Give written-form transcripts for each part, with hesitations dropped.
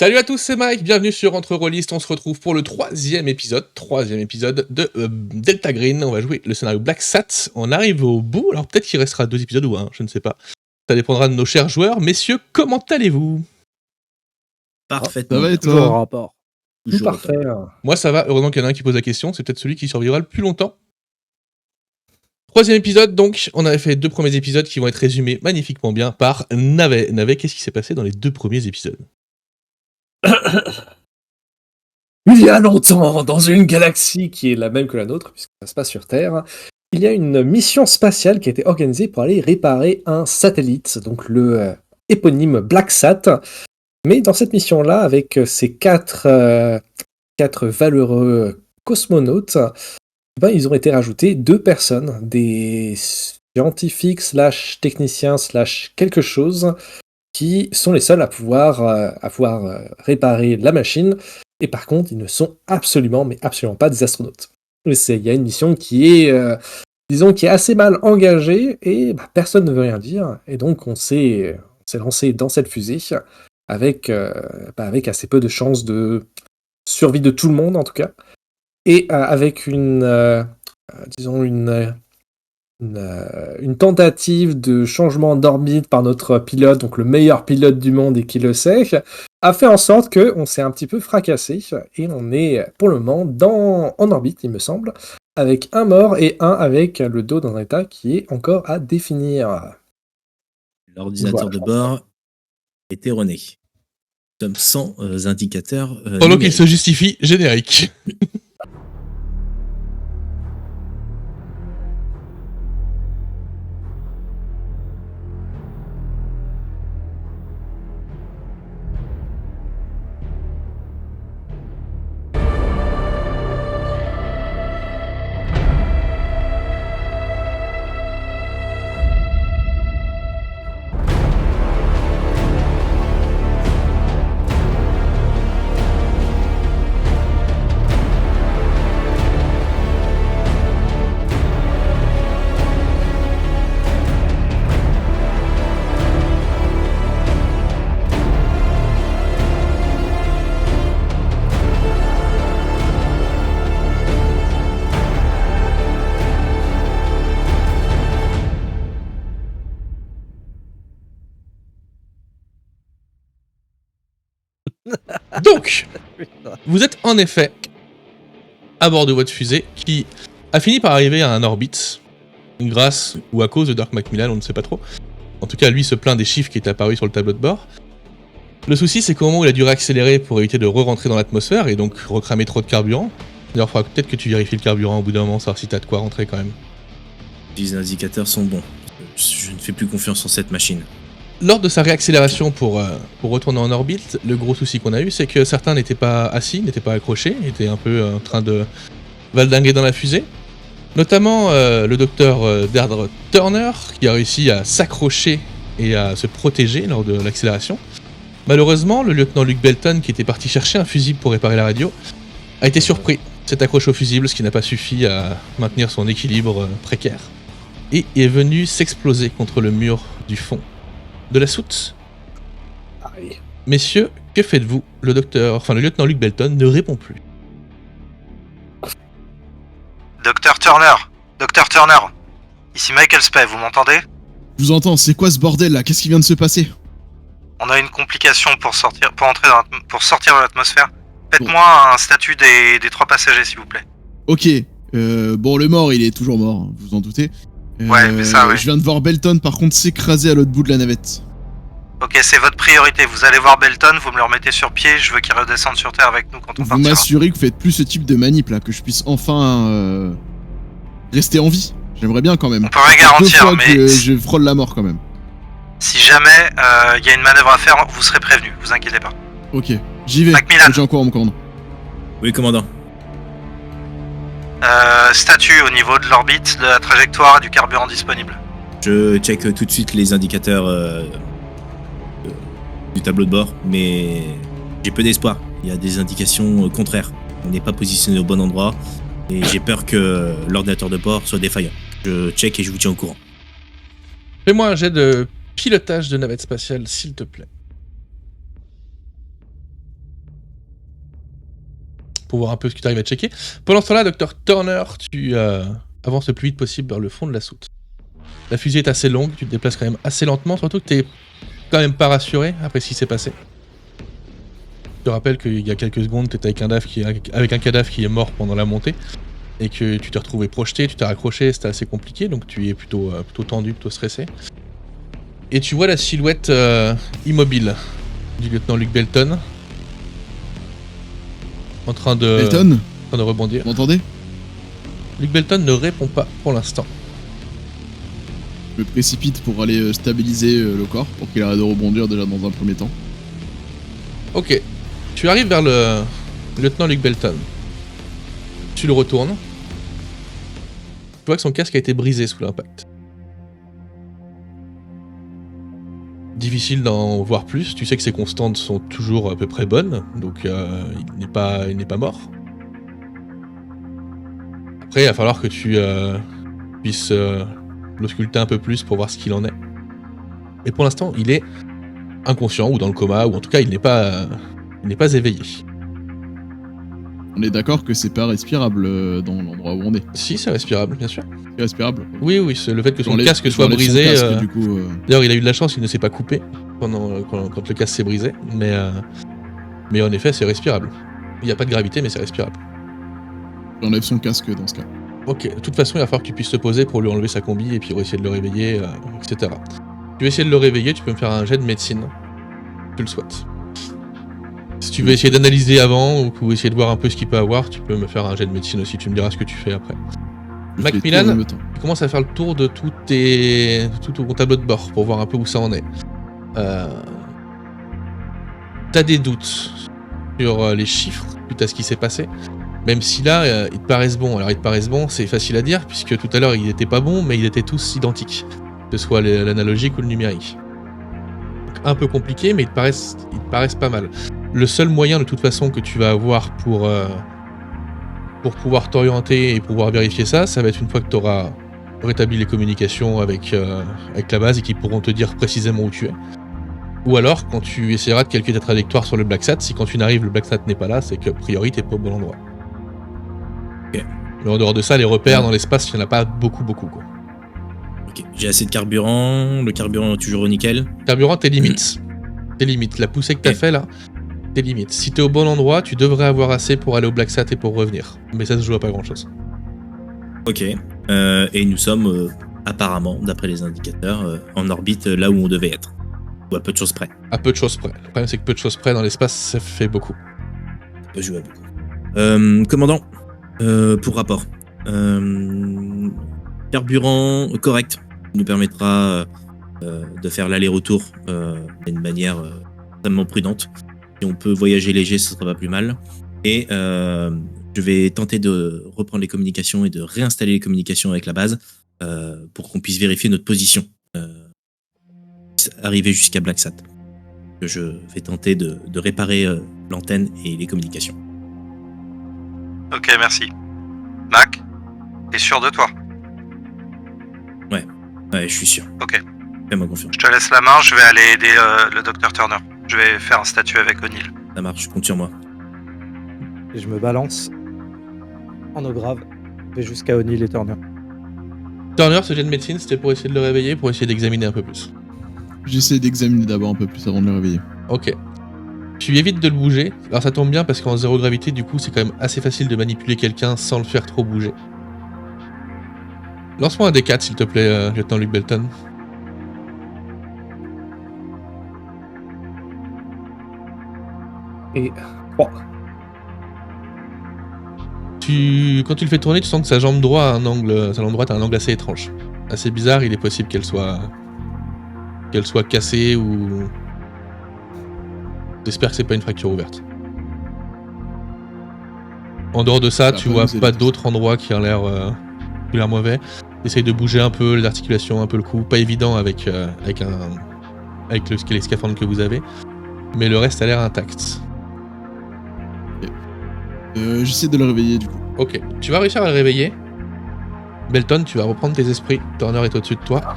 Salut à tous, c'est Mike, bienvenue sur Entre Rollistes. On se retrouve pour le troisième épisode de Delta Green. On va jouer le scénario Black Sat. On arrive au bout, alors peut-être qu'il restera 2 épisodes ou 1, je ne sais pas. Ça dépendra de nos chers joueurs. Messieurs, comment allez-vous ? Parfaitement. Ça va et Toujours toi ? en rapport. Tout parfait. Moi ça va, heureusement qu'il y en a un qui pose la question, c'est peut-être celui qui survivra le plus longtemps. Troisième épisode, donc, on avait fait 2 premiers épisodes qui vont être résumés magnifiquement bien par Navet. Navet, qu'est-ce qui s'est passé dans les 2 premiers épisodes ? Il y a longtemps, dans une galaxie qui est la même que la nôtre, puisque ça se passe sur Terre, il y a une mission spatiale qui a été organisée pour aller réparer un satellite, donc le éponyme BlackSat. Mais dans cette mission-là, avec ces 4 valeureux cosmonautes, ils ont été rajoutés 2 personnes, des scientifiques / techniciens / quelque chose, qui sont les seuls à pouvoir réparer la machine. Et par contre, ils ne sont absolument pas des astronautes. Il y a une mission qui est, qui est assez mal engagée et personne ne veut rien dire. Et donc, on s'est lancé dans cette fusée avec assez peu de chances de survie de tout le monde, en tout cas. Et avec une tentative de changement d'orbite par notre pilote, donc le meilleur pilote du monde et qui le sait, a fait en sorte qu'on s'est un petit peu fracassé et on est pour le moment en orbite, il me semble, avec un mort et un avec le dos dans un état qui est encore à définir. L'ordinateur de bord est erroné. Nous sommes sans indicateurs. Pendant qu'il se justifie, générique. Donc, vous êtes en effet à bord de votre fusée qui a fini par arriver à un orbite grâce ou à cause de Dirk McMillan, on ne sait pas trop. En tout cas, lui se plaint des chiffres qui étaient apparus sur le tableau de bord. Le souci, c'est qu'au moment où il a dû réaccélérer pour éviter de re-rentrer dans l'atmosphère et donc recramer trop de carburant, d'ailleurs, il faudra peut-être que tu vérifies le carburant au bout d'un moment, savoir si t'as de quoi rentrer quand même. Les indicateurs sont bons. Je ne fais plus confiance en cette machine. Lors de sa réaccélération pour retourner en orbite, le gros souci qu'on a eu, c'est que certains n'étaient pas assis, n'étaient pas accrochés, étaient un peu en train de valdinguer dans la fusée. Notamment le docteur Deirdre Turner, qui a réussi à s'accrocher et à se protéger lors de l'accélération. Malheureusement, le lieutenant Luke Belton, qui était parti chercher un fusible pour réparer la radio, a été surpris, s'est accroché au fusible, ce qui n'a pas suffi à maintenir son équilibre précaire. Et est venu s'exploser contre le mur du fond de la soute. Aïe. Messieurs, que faites-vous ? Le lieutenant Luke Belton ne répond plus. Docteur Turner, ici Michael Spey, vous m'entendez ? Je vous entends, c'est quoi ce bordel là ? Qu'est-ce qui vient de se passer ? On a une complication pour sortir de l'atmosphère. Faites-moi un statut des 3 passagers, s'il vous plaît. Ok, bon le mort il est toujours mort, vous vous en doutez. Ouais, mais ça, ouais. Je viens de voir Belton par contre s'écraser à l'autre bout de la navette. Ok, c'est votre priorité. Vous allez voir Belton, vous me le remettez sur pied, je veux qu'il redescende sur Terre avec nous quand on Vous partira. m'assurez que vous faites plus ce type de manip là, que je puisse enfin rester en vie. J'aimerais bien quand même. On peut rien garantir, 2 fois mais que je frôle la mort quand même. si jamais y a une manœuvre à faire, vous serez prévenu, vous inquiétez pas. Ok, j'y vais. Macmillan. J'ai encore mon commandant. Oui, commandant. Statut au niveau de l'orbite, de la trajectoire et du carburant disponible. Je check tout de suite les indicateurs du tableau de bord, mais j'ai peu d'espoir. Il y a des indications contraires. On n'est pas positionné au bon endroit et j'ai peur que l'ordinateur de bord soit défaillant. Je check et je vous tiens au courant. Fais-moi un jet de pilotage de navette spatiale, s'il te plaît. pour voir un peu ce que tu arrives à checker. Pendant ce temps-là, Dr. Turner, tu avances le plus vite possible vers le fond de la soute. La fusée est assez longue, tu te déplaces quand même assez lentement, surtout que t'es quand même pas rassuré après ce qui s'est passé. Je te rappelle qu'il y a quelques secondes, tu étais avec un cadavre qui est mort pendant la montée, et que tu t'es retrouvé projeté, tu t'es raccroché, c'était assez compliqué, donc tu es plutôt tendu, plutôt stressé. Et tu vois la silhouette immobile du lieutenant Luke Belton, en train de rebondir. Vous m'entendez? Luke Belton ne répond pas pour l'instant. Je me précipite pour aller stabiliser le corps, pour qu'il arrête de rebondir déjà dans un premier temps. Ok, tu arrives vers le lieutenant Luke Belton. Tu le retournes. Tu vois que son casque a été brisé sous l'impact. Difficile d'en voir plus, tu sais que ses constantes sont toujours à peu près bonnes, donc il n'est pas mort. Après, il va falloir que tu puisses l'ausculter un peu plus pour voir ce qu'il en est. Et pour l'instant, il est inconscient ou dans le coma, ou en tout cas, il n'est pas éveillé. On est d'accord que c'est pas respirable dans l'endroit où on est. Si, c'est respirable, bien sûr. C'est respirable. Oui, c'est le fait que son J'enlève- casque soit j'enlève son brisé. casque, du coup, D'ailleurs, il a eu de la chance, il ne s'est pas coupé quand le casque s'est brisé, mais en effet, c'est respirable. Il n'y a pas de gravité, mais c'est respirable. j'enlève son casque dans ce cas. Ok, de toute façon, il va falloir que tu puisses te poser pour lui enlever sa combi et puis essayer de le réveiller, etc. Tu veux essayer de le réveiller, tu peux me faire un jet de médecine. Tu le souhaites. Si tu veux essayer d'analyser avant ou essayer de voir un peu ce qu'il peut avoir, tu peux me faire un jet de médecine aussi, tu me diras ce que tu fais après. Je fais Macmillan, tout en même temps. tu commences à faire le tour de tout ton tableau de bord pour voir un peu où ça en est. T'as des doutes sur les chiffres suite à ce qui s'est passé, même si là, ils te paraissent bons. Alors ils te paraissent bons, c'est facile à dire, puisque tout à l'heure, ils n'étaient pas bons, mais ils étaient tous identiques, que ce soit l'analogique ou le numérique. Donc, un peu compliqué, mais ils te paraissent pas mal. Le seul moyen, de toute façon, que tu vas avoir pour pouvoir t'orienter et pouvoir vérifier ça, ça va être une fois que tu auras rétabli les communications avec la base et qu'ils pourront te dire précisément où tu es. Ou alors, quand tu essaieras de calculer ta trajectoire sur le BlackSat, si quand tu n'arrives, le BlackSat n'est pas là, c'est qu'a priori, t'es pas au bon endroit. Ok. Mais en dehors de ça, les repères dans l'espace, il n'y en a pas beaucoup, quoi. Ok, j'ai assez de carburant, le carburant est toujours au nickel. Carburant, tes limites. Tes limites. La poussée que t'as fait là, tes limites. Si t'es au bon endroit, tu devrais avoir assez pour aller au BlackSat et pour revenir. Mais ça se joue à pas grand chose. Ok, et nous sommes apparemment, d'après les indicateurs, en orbite là où on devait être. Ou à peu de choses près. À peu de choses près. Le problème, c'est que peu de choses près dans l'espace, ça fait beaucoup. Ça peut jouer à beaucoup. Commandant, pour rapport. Carburant correct, qui nous permettra de faire l'aller-retour d'une manière extrêmement prudente. Si on peut voyager léger, ce sera pas plus mal. Et je vais tenter de reprendre les communications et de réinstaller les communications avec la base pour qu'on puisse vérifier notre position. Arriver jusqu'à BlackSat. Je vais tenter de réparer l'antenne et les communications. Ok, merci. Mac, t'es sûr de toi? Ouais, je suis sûr. Ok. Fais-moi confiance. Je te laisse la main, je vais aller aider le Dr Turner. Je vais faire un statut avec O'Neill. Ça marche, compte sur moi. Et je me balance en eau grave. Je vais jusqu'à O'Neill et Turner. Turner, ce jet de médecine, c'était pour essayer de le réveiller, pour essayer d'examiner un peu plus. J'essaie d'examiner d'abord un peu plus avant de le réveiller. Ok. Tu évites de le bouger. Alors ça tombe bien parce qu'en zéro gravité, du coup, c'est quand même assez facile de manipuler quelqu'un sans le faire trop bouger. Lance-moi un D4, s'il te plaît, lieutenant Luke Belton. Et 3. Quand tu le fais tourner, tu sens que sa jambe droite a un angle assez étrange. Assez bizarre, il est possible qu'elle soit cassée ou... J'espère que c'est pas une fracture ouverte. En dehors de ça, tu vois pas d'autres endroits qui ont l'air mauvais. Essaye de bouger un peu les articulations, un peu le cou. Pas évident avec les scaphandres que vous avez. Mais le reste a l'air intact. J'essaie de le réveiller du coup. Ok, tu vas réussir à le réveiller. Belton, tu vas reprendre tes esprits. Turner est au-dessus de toi.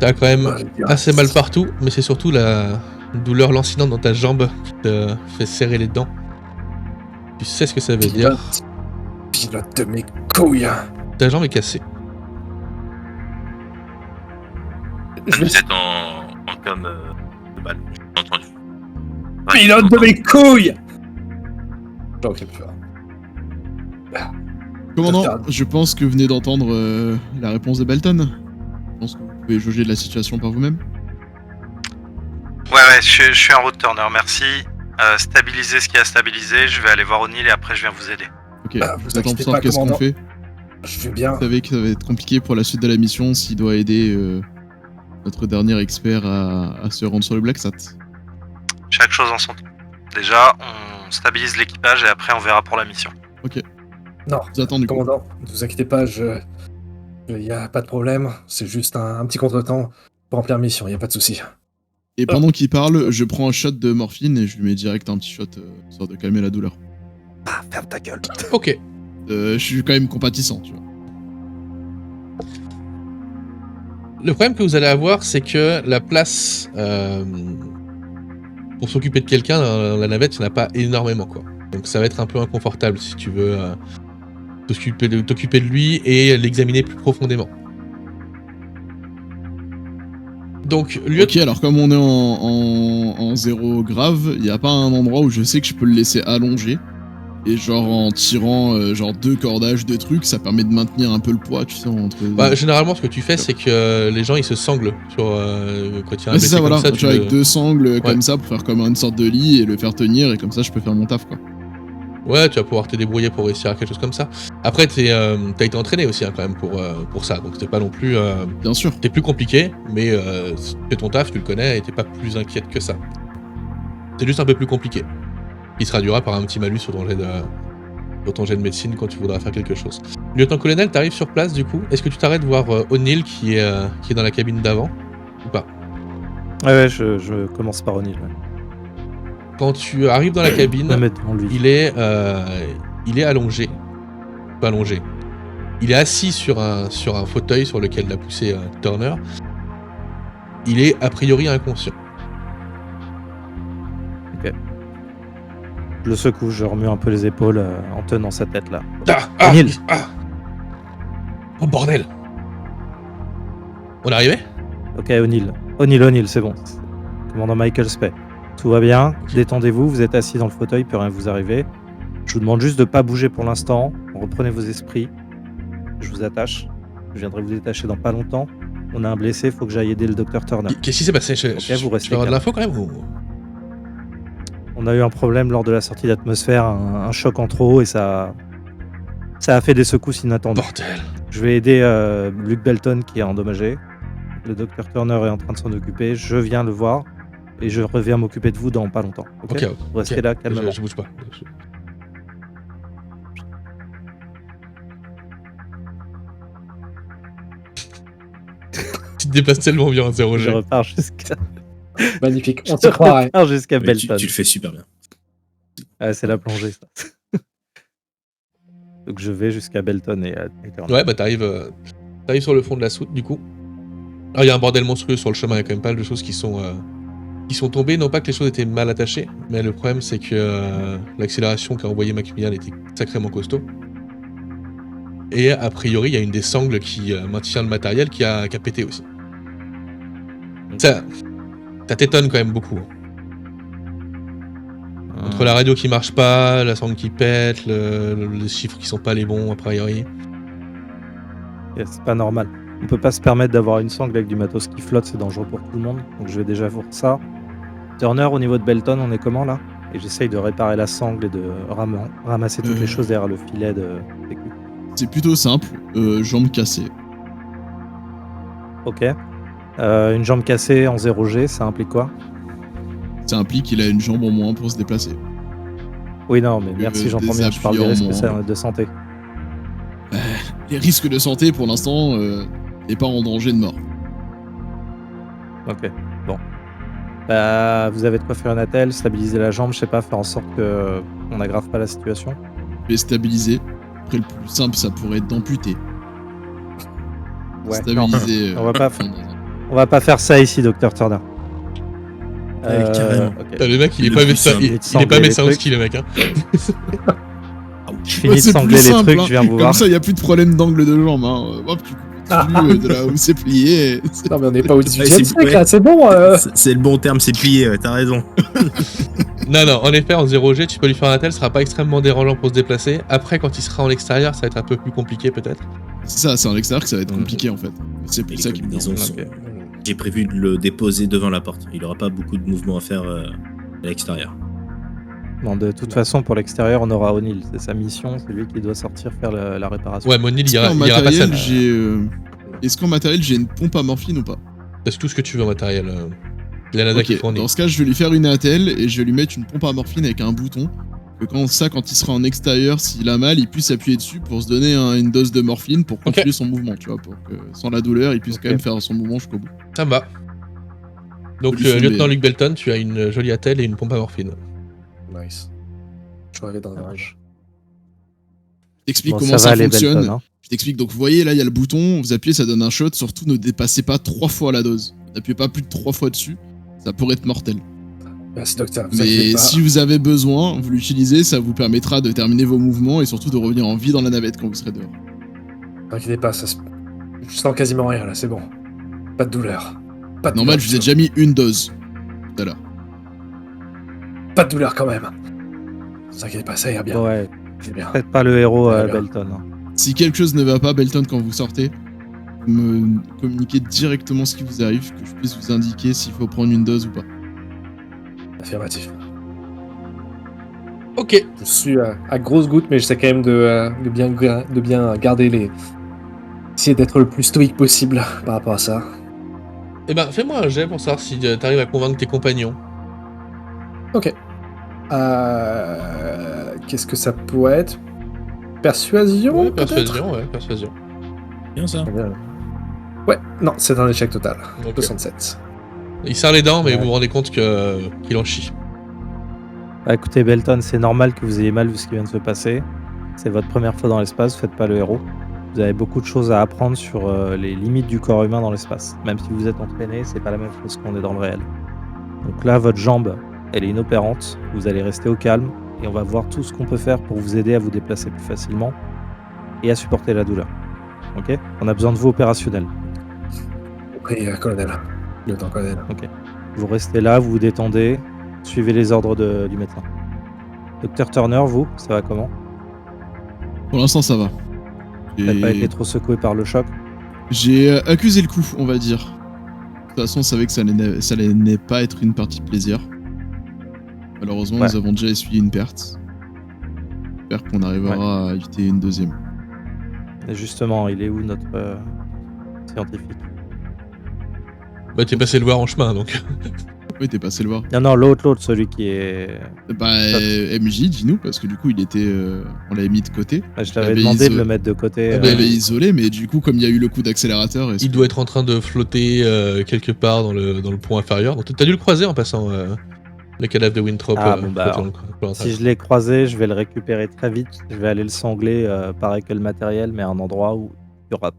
T'as quand même assez mal partout, mais c'est surtout la douleur lancinante dans ta jambe qui te fait serrer les dents. Tu sais ce que ça veut dire. Pilote de mes couilles. Ta jambe est cassée. Je vais- Vous êtes en com de balle, j'ai entendu. Pilote de mes couilles. J'en sais plus. Commandant, Regarde. je pense que vous venez d'entendre la réponse de Belton. Je pense que vous pouvez jauger de la situation par vous-même. Ouais, je suis en route, Turner, merci. Stabilisez ce qui a stabilisé, je vais aller voir O'Neill et après je viens vous aider. Ok, Ah, vous vous attendez inquiétez pour savoir pas, qu'est-ce qu'on commandant. fait. Je vais bien. Vous savez que ça va être compliqué pour la suite de la mission s'il doit aider notre dernier expert à se rendre sur le Black Sat. Chaque chose en son temps. Déjà, on stabilise l'équipage et après on verra pour la mission. Non, Vous attendez du coup. commandant, ne vous inquiétez pas, il y a pas de problème. C'est juste un petit contretemps pour remplir mission, il y a pas de souci. Et pendant qu'il parle, je prends un shot de morphine et je lui mets direct un petit shot histoire de calmer la douleur. Ah, ferme ta gueule. Ok. Je suis quand même compatissant, tu vois. Le problème que vous allez avoir, c'est que la place pour s'occuper de quelqu'un dans la navette, il n'y en a pas énormément, quoi. Donc ça va être un peu inconfortable si tu veux t'occuper de lui et l'examiner plus profondément. Donc, Ok, alors comme on est en zéro grave, il n'y a pas un endroit où je sais que je peux le laisser allonger. Et genre en tirant genre 2 cordages, 2 trucs, ça permet de maintenir un peu le poids, tu sais, entre... Bah, généralement, ce que tu fais, c'est que les gens ils se sanglent sur quand il y a un Ouais, c'est blessé ça, comme voilà. ça. Tu vois, avec 2 sangles comme Ouais. ça pour faire comme une sorte de lit et le faire tenir, et comme ça je peux faire mon taf, quoi. Ouais, tu vas pouvoir te débrouiller pour réussir à quelque chose comme ça. Après, t'as été entraîné aussi hein, quand même pour ça, donc c'était pas non plus. Bien sûr. C'était plus compliqué, mais c'est ton taf, tu le connais, et t'es pas plus inquiète que ça. C'est juste un peu plus compliqué. Il se traduira par un petit malus sur ton jet de médecine quand tu voudras faire quelque chose. Lieutenant-colonel, t'arrives sur place du coup. Est-ce que tu t'arrêtes voir O'Neill qui est dans la cabine d'avant ou pas? Ouais, je commence par O'Neill. Ouais. Quand tu arrives dans la Je cabine, me mets devant lui. il est allongé. Pas allongé. Il est assis sur un fauteuil sur lequel l'a poussé Turner. Il est a priori inconscient. Je le secoue, je remue un peu les épaules en tenant sa tête là. O'Neill. Oh bordel. On est arrivé? Ok, O'Neill, c'est bon. Commandant Michael Spey. Tout va bien, détendez-vous, vous êtes assis dans le fauteuil, il peut rien vous arriver. Je vous demande juste de pas bouger pour l'instant. Reprenez vos esprits. Je vous attache. Je viendrai vous détacher dans pas longtemps. On a un blessé, faut que j'aille aider le docteur Turner. Qu'est-ce qui s'est passé? vous restez peux avoir de calme. l'info quand même ou... On a eu un problème lors de la sortie d'atmosphère, un choc en trop et ça a fait des secousses inattendus. Bordel. Je vais aider Luke Belton qui est endommagé. Le docteur Turner est en train de s'en occuper. Je viens le voir et je reviens m'occuper de vous dans pas longtemps. Ok, vous restez là calmement. Je bouge pas. Tu te déplaces tellement bien en 0G. Je repars jusqu'à Magnifique, on s'y croirait. repars jusqu'à Mais tu Belton. le fais super bien. Ah, c'est la plongée ça. Donc je vais jusqu'à Belton et Turner. Ouais, bah t'arrives sur le fond de la soute du coup. Alors il y a un bordel monstrueux sur le chemin, il y a quand même pas mal de choses qui sont tombées. Non pas que les choses étaient mal attachées, mais le problème c'est que l'accélération qu'a envoyé Macmillan était sacrément costaud. Et a priori il y a une des sangles qui maintient le matériel qui a pété aussi. Ça t'étonne quand même beaucoup. hein. Entre la radio qui marche pas, la sangle qui pète, les chiffres qui sont pas les bons a priori. C'est pas normal. On peut pas se permettre d'avoir une sangle avec du matos qui flotte, c'est dangereux pour tout le monde. Donc je vais déjà voir ça. Turner, au niveau de Belton, on est comment là? Et j'essaye de réparer la sangle et de ramasser toutes les choses derrière le filet de sécu. C'est plutôt simple, jambes cassées. Ok. Une jambe cassée en 0G, ça implique quoi? Ça implique qu'il a une jambe en moins pour se déplacer. Oui, non, mais merci, j'entends bien. Je parle des appuis en risques moins. de santé. Les risques de santé, pour l'instant, n'est pas en danger de mort. Ok, bon. Vous avez de quoi faire une attelle, stabiliser la jambe, je sais pas, faire en sorte que on n'aggrave pas la situation. Je vais stabiliser. Après, le plus simple, ça pourrait être d'amputer. Ouais, Stabiliser. on va pas On va pas faire ça ici, docteur Turner. Ouais, carrément. ok. Le mec il est Le pas plus médecin, simple. il est pas médecin au ski le mec hein. finis de c'est sangler plus les simple, trucs, hein. je viens vous Comme voir. ça, il n'y a plus de problème d'angle de jambe. Hein. Hop, tu continues de là où c'est plié. Non, mais on n'est pas au 18 c'est- e siècle, ouais. là, c'est bon. C'est le bon terme, c'est plié, t'as raison. Non, en effet, en 0G, tu peux lui faire un attel, ce sera pas extrêmement dérangeant pour se déplacer. Après, quand il sera en extérieur, ça va être un peu plus compliqué peut-être. C'est ça, c'est en extérieur que ça va être compliqué en fait. C'est pour Les ça qu'il me combinaisons dérange. sont- J'ai prévu de le déposer devant la porte. Il aura pas beaucoup de mouvements à faire à l'extérieur. Bon, de toute façon, pour l'extérieur, on aura O'Neill. C'est sa mission, c'est lui qui doit sortir faire la réparation. Ouais, Monil, il Est-ce ira, qu'en il ira pas matériel, seul. Est-ce qu'en matériel, j'ai une pompe à morphine ou pas? C'est tout ce que tu veux en matériel. Il y en a qui Ok, fournit. dans ce cas, je vais lui faire une attelle et je vais lui mettre une pompe à morphine avec un bouton. Que quand il sera en extérieur, s'il a mal, il puisse appuyer dessus pour se donner une dose de morphine pour continuer son mouvement, tu vois, pour que sans la douleur, il puisse quand même faire son mouvement jusqu'au bout. Ça me va. Donc, Faut lui filmer. lieutenant Luc Belton, tu as une jolie attelle et une pompe à morphine. Nice. Je rêvais d'un rage. Je t'explique Bon, comment ça ça va aller, fonctionne. Belton, hein. Je t'explique, donc vous voyez là, il y a le bouton, vous appuyez, ça donne un shot. Surtout, ne dépassez pas 3 fois la dose. N'appuyez pas plus de 3 fois dessus, ça pourrait être mortel. Merci, docteur. Vous Mais inquiétez pas. si vous avez besoin, vous l'utilisez, ça vous permettra de terminer vos mouvements et surtout de revenir en vie dans la navette quand vous serez dehors. Ne inquiétez pas, je sens quasiment rien là, c'est bon. Pas de douleur. Pas de Normal, douleur, je vous ai déjà mis une dose tout à l'heure. Pas de douleur quand même. Ne vous inquiétez pas, ça ira bien. Ouais, C'est bien. faites pas le héros Ouais, bien. Belton. hein. Si quelque chose ne va pas, Belton, quand vous sortez, vous me communiquez directement ce qui vous arrive, que je puisse vous indiquer s'il faut prendre une dose ou pas. Affirmatif. Ok. Je suis à grosses gouttes, mais j'essaie quand même de bien garder les. Essayer d'être le plus stoïque possible par rapport à ça. Eh ben, fais-moi un jet pour savoir si t'arrives à convaincre tes compagnons. Ok. Qu'est-ce que ça pourrait être? Persuasion, Ouais, peut-être? persuasion, ouais, persuasion. Bien ça. Ouais, non, c'est un échec total. Ok. 67. Il serre les dents, mais Ouais. vous vous rendez compte qu'il en chie. Bah, écoutez, Belton, c'est normal que vous ayez mal vu ce qui vient de se passer. C'est votre première fois dans l'espace, faites pas le héros. Vous avez beaucoup de choses à apprendre sur les limites du corps humain dans l'espace. Même si vous êtes entraîné, c'est pas la même chose qu'on est dans le réel. Donc là, votre jambe, elle est inopérante. Vous allez rester au calme et on va voir tout ce qu'on peut faire pour vous aider à vous déplacer plus facilement et à supporter la douleur. Ok? On a besoin de vous opérationnel. Oui, colonel. Lieutenant-colonel. Vous restez là, vous vous détendez, suivez les ordres du médecin. Docteur Turner, vous, ça va comment? Pour l'instant, ça va. Vous n'avez pas été trop secoué par le choc? J'ai accusé le coup, on va dire. De toute façon, on savait que ça allait pas être une partie de plaisir. Malheureusement, Ouais. nous avons déjà essuyé une perte. J'espère qu'on arrivera à éviter une deuxième. Et justement, il est où notre scientifique? Bah, t'es passé le voir en chemin, donc. Oui, t'es passé le voir. Non, l'autre, celui qui est... Bah, MJ, dis-nous, parce que du coup, il était. On l'avait mis de côté. Ah, je t'avais avait demandé de le mettre de côté. On l'avait isolé, mais du coup, comme il y a eu le coup d'accélérateur. Il doit être en train de flotter quelque part dans le pont inférieur. Donc, t'as dû le croiser en passant le cadavre de Winthrop. Ah, bon, bah, flottant dans le pont Si inférieur. je l'ai croisé, je vais le récupérer très vite. Je vais aller le sangler, pareil que le matériel, mais à un endroit où il n'y aura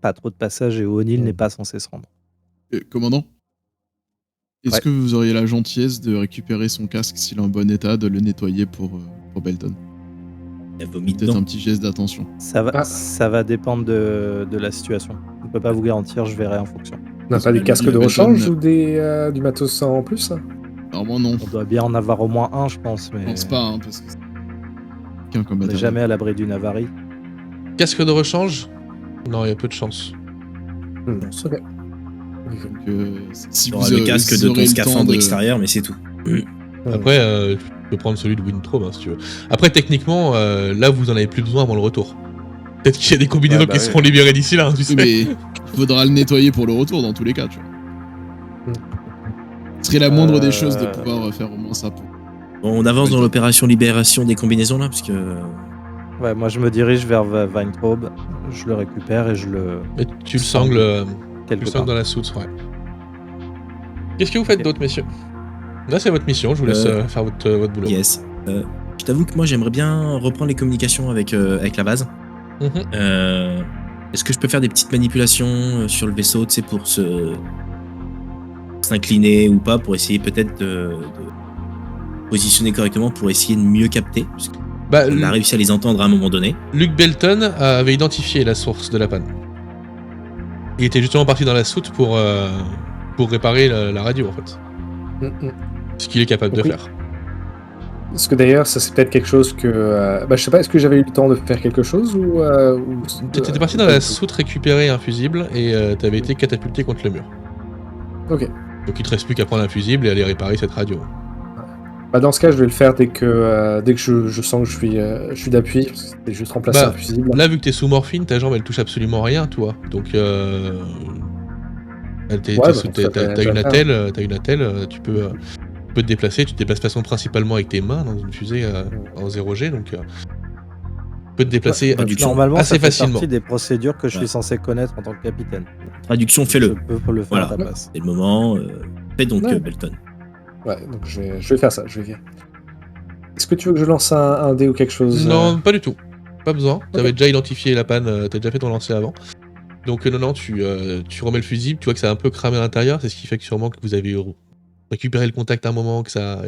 pas trop de passage et où O'Neill n'est pas censé se rendre. Commandant, est-ce Ouais. que vous auriez la gentillesse de récupérer son casque s'il est en bon état, de le nettoyer pour Belton? Il a vomi Peut-être dedans. un petit geste d'attention. Ah. Ça va dépendre de la situation. Je ne peux pas vous garantir, je verrai en fonction. On n'a pas des que casques le de Belton- rechange ou du matos en plus? Normalement, non. On doit bien en avoir au moins un, je pense, mais Je pense pas, hein, parce que c'est quelqu'un comme on n'est matériel. jamais à l'abri d'une avarie. Casque de rechange? Non, il y a peu de chance. Ok. Donc, si Tu auras le casque de aurez ton le scaphandre temps de- extérieur, mais c'est tout. Après, tu peux prendre celui de Winthrop si tu veux. Après, techniquement, là, vous en avez plus besoin avant le retour. Peut-être qu'il y a des combinaisons Ouais, bah qui oui. seront libérées d'ici là, tu sais. Mais il faudra le nettoyer pour le retour dans tous les cas, tu vois. Ce serait la moindre des choses de pouvoir faire au moins ça. Bon, on avance dans l'opération libération des combinaisons là, parce que. Ouais, moi je me dirige vers Weintraub, je le récupère et je le Mais tu le sangles, quelque part. dans la soute, ouais. Qu'est-ce que vous faites d'autre, messieurs? Là, c'est votre mission, je vous laisse faire votre boulot. Yes. Je t'avoue que moi, j'aimerais bien reprendre les communications avec la base. Mhm. Est-ce que je peux faire des petites manipulations sur le vaisseau, tu sais, pour s'incliner ou pas, pour essayer peut-être de positionner correctement, pour essayer de mieux capter? Parce que Bah, On a réussi à les entendre à un moment donné. Luke Belton avait identifié la source de la panne. Il était justement parti dans la soute pour réparer la radio, en fait. Ce qu'il est capable de Oui. faire. Parce que d'ailleurs, ça c'est peut-être quelque chose que... je sais pas, est-ce que j'avais eu le temps de faire quelque chose ou T'étais parti dans pas la du tout. soute récupérer un fusible et t'avais été catapulté contre le mur. Ok. Donc il te reste plus qu'à prendre un fusible et aller réparer cette radio. Dans ce cas, je vais le faire dès que je sens que je suis d'appui. Parce que c'était juste remplacer Bah, un fusible. Là, vu que t'es sous morphine, ta jambe elle touche absolument rien, toi. Donc t'as une attelle, tu peux te déplacer, tu te déplaces de façon principalement avec tes mains dans une fusée en 0G, donc tu peux te déplacer Normalement, assez ça fait facilement. partie des procédures que je suis Ouais. censé connaître en tant que capitaine. Traduction, Je fais-le. peux le faire Voilà. à ta place. C'est le moment. Fais donc, Ouais. Belton. Ouais, donc je vais faire ça. Est-ce que tu veux que je lance un dé ou quelque chose Non, pas du tout. Pas besoin. T'avais déjà identifié la panne, t'as déjà fait ton lancer avant. Donc non, tu remets le fusible, tu vois que ça a un peu cramé à l'intérieur, c'est ce qui fait que sûrement que vous avez récupéré le contact à un moment, que ça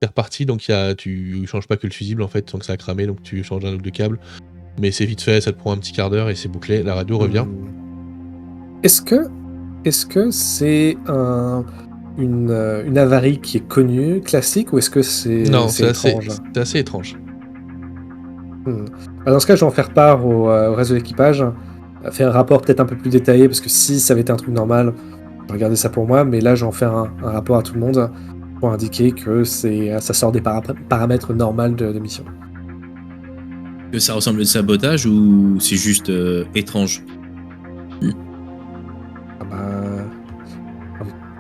est reparti, donc tu changes pas que le fusible en fait, tant que ça a cramé, donc tu changes un ou deux câbles. Mais c'est vite fait, ça te prend un petit quart d'heure et c'est bouclé, la radio revient. Est-ce que c'est une avarie qui est connue, classique, ou est-ce que c'est Non, c'est étrange assez étrange. Dans ce cas, je vais en faire part au reste de l'équipage. Faire un rapport peut-être un peu plus détaillé, parce que si ça avait été un truc normal, je regardais ça pour moi, mais là, je vais en faire un rapport à tout le monde pour indiquer que ça sort des paramètres normaux de mission. Que ça ressemble au sabotage ou c'est juste étrange?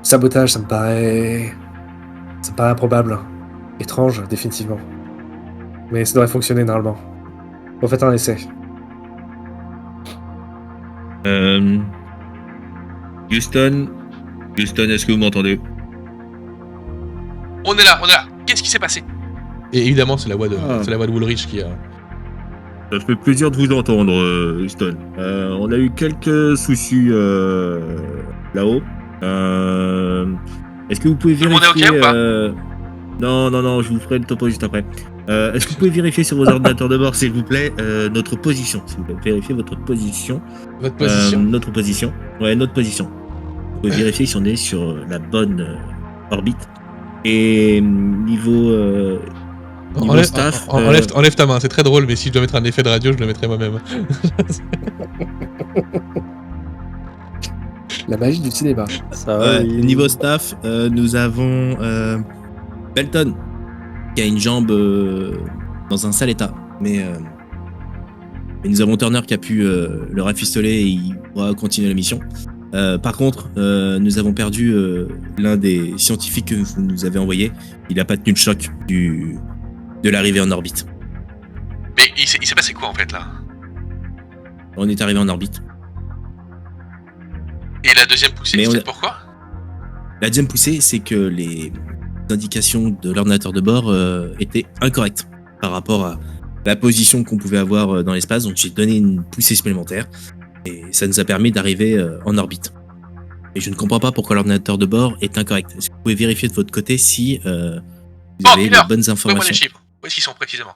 Sabotage, ça me paraît improbable. Étrange, définitivement. Mais ça devrait fonctionner normalement. On fait un essai. Houston, est-ce que vous m'entendez? On est là. Qu'est-ce qui s'est passé? Et évidemment, c'est la voix de Woolrich qui a... Ça fait plaisir de vous entendre, Houston. On a eu quelques soucis là-haut. Est-ce que vous pouvez Tout le monde est vérifier... ok ou pas Non, je vous ferai le topo juste après. Est-ce que vous pouvez vérifier sur vos ordinateurs de bord, s'il vous plaît, notre position? S'il vous plaît, vérifiez votre position. Votre position. Notre position. Ouais, notre position. Vous pouvez vérifier si on est sur la bonne orbite. Et niveau staff... Enlève ta main, c'est très drôle, mais si je dois mettre un effet de radio, je le mettrai moi-même. La magie du cinéma. Ça va, oui. Niveau staff, nous avons Belton, qui a une jambe dans un sale état. Mais nous avons Turner qui a pu le rafistoler et il pourra continuer la mission. Par contre, nous avons perdu l'un des scientifiques que vous nous avez envoyé. Il n'a pas tenu le choc de l'arrivée en orbite. Mais il s'est passé quoi en fait là? On est arrivé en orbite. Et la deuxième poussée, Mais tu on sais a- pourquoi? La deuxième poussée, c'est que les indications de l'ordinateur de bord étaient incorrectes par rapport à la position qu'on pouvait avoir dans l'espace. Donc j'ai donné une poussée supplémentaire et ça nous a permis d'arriver en orbite. Et je ne comprends pas pourquoi l'ordinateur de bord est incorrect. Est-ce que vous pouvez vérifier de votre côté si vous Oh, avez Miller, les bonnes Donne-moi les informations? chiffres. Où est-ce qu'ils sont précisément?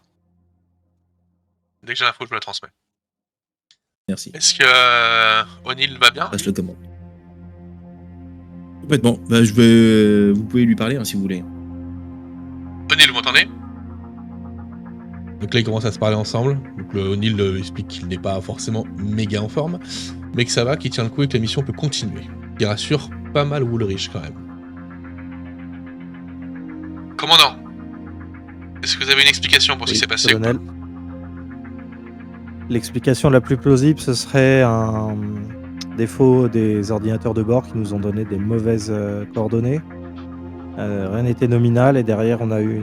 Dès que j'ai l'info, je me la transmets. Merci. Est-ce que O'Neill va bien? Passe le commande. Complètement. Bah, vous pouvez lui parler si vous voulez. O'Neill, vous m'entendez? Donc là, ils commencent à se parler ensemble. Donc O'Neill explique qu'il n'est pas forcément méga en forme, mais que ça va, qu'il tient le coup et que la mission peut continuer. Il rassure pas mal Woolrich quand même. Commandant, est-ce que vous avez une explication pour ce qui s'est passé? Colonel. L'explication la plus plausible, ce serait un défaut des ordinateurs de bord qui nous ont donné des mauvaises coordonnées. Rien n'était nominal et derrière on a eu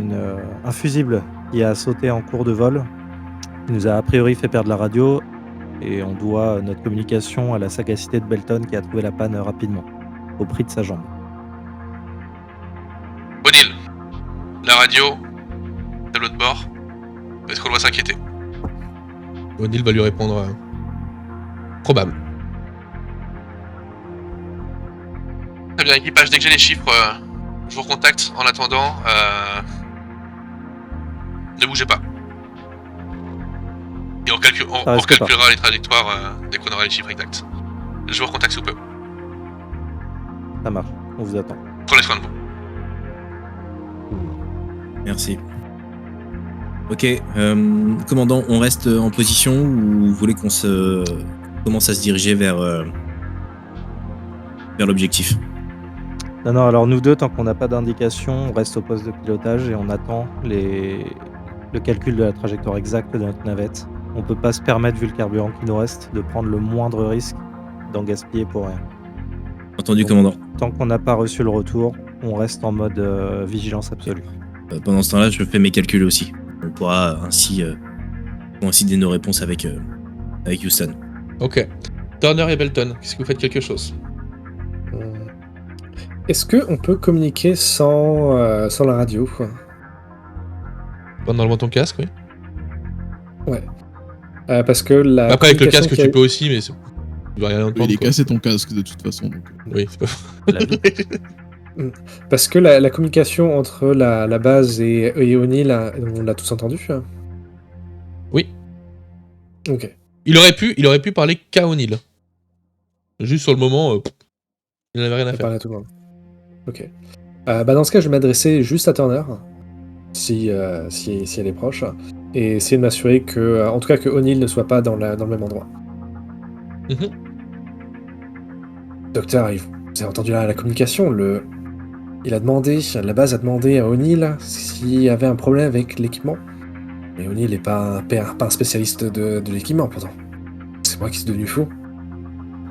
un fusible qui a sauté en cours de vol. Il nous a a priori fait perdre la radio et on doit notre communication à la sagacité de Belton qui a trouvé la panne rapidement, au prix de sa jambe. O'Neill, la radio, tableau de bord, est-ce qu'on doit s'inquiéter? O'Neill va lui répondre probable. Très bien, équipage, dès que j'ai les chiffres, je vous recontacte. En attendant, Ne bougez pas. Et on Ça risque calculera les trajectoires dès qu'on aura les chiffres exacts. Je vous recontacte sous peu. Ça marche, on vous attend. Prenez soin de vous. Merci. Ok, commandant, on reste en position ou vous voulez qu'on se commence à se diriger vers l'objectif? Non, alors nous deux, tant qu'on n'a pas d'indication, on reste au poste de pilotage et on attend le calcul de la trajectoire exacte de notre navette. On peut pas se permettre, vu le carburant qui nous reste, de prendre le moindre risque d'en gaspiller pour rien. Entendu, Donc, commandant. Tant qu'on n'a pas reçu le retour, on reste en mode vigilance absolue. Pendant ce temps-là, je fais mes calculs aussi. On pourra ainsi coïncider nos réponses avec Houston. Ok. Turner et Belton, est-ce que vous faites quelque chose? Est-ce qu'on peut communiquer sans la radio, quoi? En enlevant ton casque, oui. Ouais. Parce que la Après, avec le communication casque, qui a- tu peux aussi, mais tu vas rien entendre. Il est quoi. cassé ton casque de toute façon. Donc... Oui, c'est pas La vie. Parce que la communication entre la base et O'Neill, on l'a tous entendu? Oui. Ok. Il aurait pu parler qu'à O'Neill. Juste sur le moment, il n'avait rien à Ça faire. parle à tout le monde. Ok. Dans ce cas, je vais m'adresser juste à Turner, si elle est proche, et essayer de m'assurer que, en tout cas, que O'Neill ne soit pas dans le même endroit. Mhm. Docteur, vous avez entendu la communication, la base a demandé à O'Neill s'il y avait un problème avec l'équipement. Mais O'Neill n'est pas un spécialiste de l'équipement, pourtant. C'est moi qui suis devenu fou.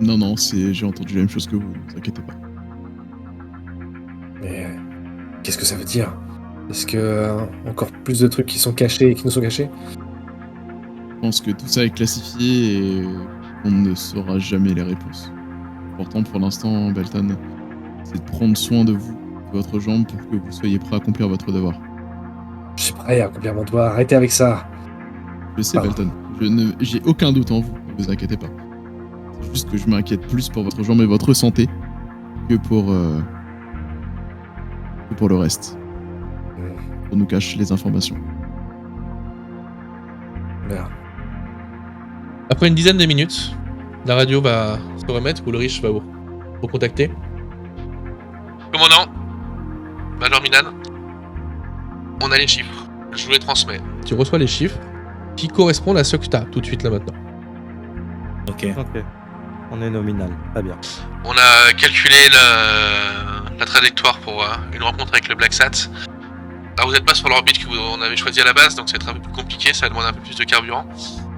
Non, j'ai entendu la même chose que vous, ne vous inquiétez pas. Mais qu'est-ce que ça veut dire? Est-ce que encore plus de trucs qui sont cachés et qui nous sont cachés? Je pense que tout ça est classifié et on ne saura jamais les réponses. L'important pour l'instant, Belton, c'est de prendre soin de vous, de votre jambe, pour que vous soyez prêt à accomplir votre devoir. Je suis prêt à accomplir mon devoir, arrêtez avec ça. Je sais, Pardon. Belton, j'ai aucun doute en vous, ne vous inquiétez pas. C'est juste que je m'inquiète plus pour votre jambe et votre santé que pour le reste. On nous cache les informations. Merde. Après une dizaine de minutes, la radio va se remettre ou le riche va vous contacter. Commandant, Major Milan, on a les chiffres. Je vous les transmets. Tu reçois les chiffres qui correspondent à ceux que tu as tout de suite là maintenant. Ok. Ok. On est nominal, très bien. On a calculé la trajectoire pour une rencontre avec le Black Sat. Alors vous n'êtes pas sur l'orbite qu'on avait choisi à la base, donc ça va être un peu plus compliqué, ça va demander un peu plus de carburant.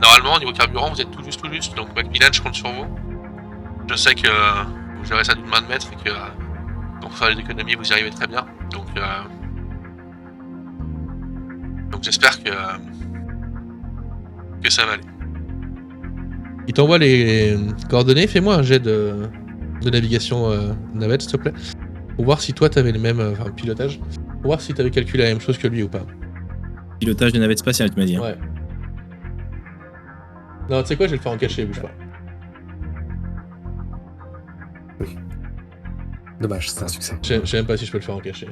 Normalement, au niveau carburant, vous êtes tout juste, donc Macmillan, je compte sur vous. Je sais que vous gérez ça d'une main de maître et que pour faire les économies, vous y arrivez très bien. Donc j'espère que ça va aller. Il t'envoie les coordonnées, fais-moi un jet de navigation navette, s'il te plaît. Pour voir si toi t'avais les mêmes pilotage. Pour voir si t'avais calculé la même chose que lui ou pas. Pilotage de navette spatiale, tu m'as dit. Hein. Ouais. Non, tu sais quoi, je vais le faire en cachet, bouge pas. Dommage, c'est un succès. Je sais même pas si je peux le faire en cachet.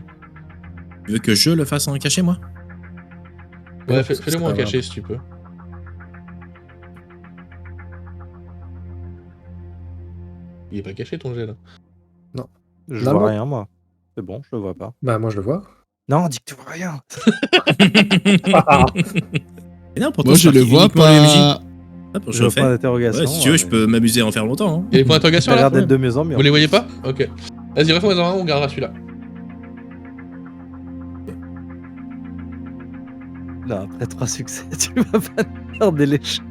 Tu veux que je le fasse en cachet, moi? Ouais, Non, fais-le c'est moi en pas cachet grave. si tu peux. Il est pas caché ton jet là. Je Non, vois non. rien, moi. C'est bon, je le vois pas. Bah, moi, je le vois. Non, dis que tu vois rien. Mais non, pourtant, Moi, je c'est le marqué vois uniquement MJ. pas. Hop, je Je le vois point fais. d'interrogation. Ouais, si tu veux, je peux m'amuser à en faire longtemps. Hein. Il y a les points d'interrogation Ça a là l'air d'être de mieux en mieux. Vous les voyez pas? Ok. Vas-y, refais-moi en un, on gardera celui-là. Là, après 3 succès, tu vas pas te faire de l'échec.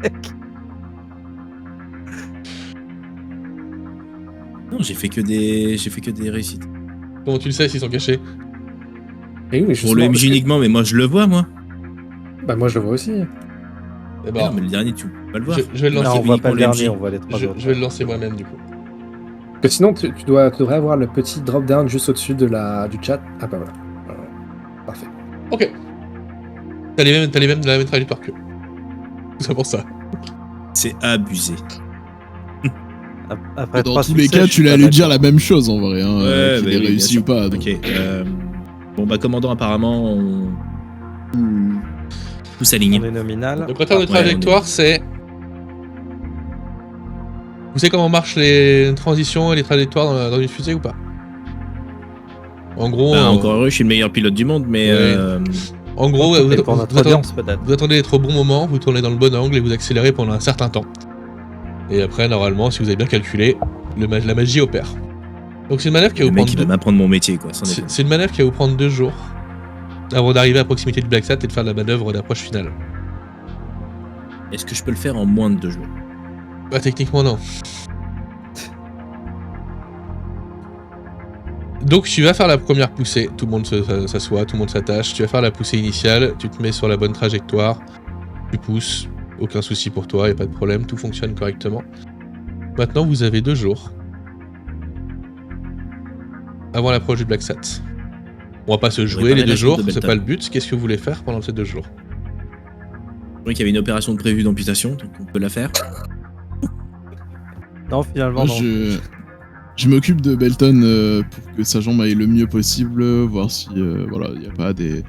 Non, j'ai fait que des réussites. Comment tu le sais s'ils sont cachés? Et oui, mais Pour le justement, MJ parce que- uniquement, mais moi je le vois, moi. Bah, moi, je le vois aussi. Eh Mais ben, non, mais le dernier, tu peux pas le voir. je vais le Non, lancer. on voit uniquement pas le le dernier, MJ. on voit les 3 autres. Je vais le lancer moi-même du coup. Parce que sinon, tu devrais avoir le petit drop-down juste au-dessus du chat. Ah, bah voilà. Parfait. Ok. T'as les mêmes de la même trajectoire que. Tout ça pour ça. C'est abusé. Après Dans 3 tous les succès, cas, je suis tu pas allais lui dire d'accord. la même chose en vrai, hein, Ouais, qu'il bah ait oui, réussi bien ou pas. Donc. Ok. Bon, bah, commandant, apparemment, Tous alignés. On est nominal. Donc en termes de Ouais, trajectoire, c'est... Vous savez comment marchent les transitions et les trajectoires dans une fusée ou pas? En gros... Bah, encore heureux, je suis le meilleur pilote du monde, mais... Oui. En gros, Et pour notre audience, peut-être. vous attendez d'être au bon moment, vous tournez dans le bon angle et vous accélérez pendant un certain temps. Et après, normalement, si vous avez bien calculé, la magie opère. Donc c'est une manœuvre qui va le vous mec, prendre... il va m'apprendre mon métier, quoi. Sans déconner. C'est une manœuvre qui va vous prendre 2 jours avant d'arriver à proximité du Black Sat et de faire la manœuvre d'approche finale. Est-ce que je peux le faire en moins de 2 jours? Bah techniquement non. Donc tu vas faire la première poussée, tout le monde s'assoit, tout le monde s'attache, tu vas faire la poussée initiale, tu te mets sur la bonne trajectoire, tu pousses, aucun souci pour toi, y a pas de problème, tout fonctionne correctement. Maintenant vous avez 2 jours avant l'approche du Black Sat. On va pas se jouer pas les mal 2 la jours, suite de c'est Belton. pas le but, qu'est-ce que vous voulez faire pendant ces 2 jours? Je crois qu'il y avait une opération de prévue d'amputation, donc on peut la faire. Non, finalement, Moi, non. je m'occupe de Belton pour que sa jambe aille le mieux possible, voir si voilà, il n'y a pas des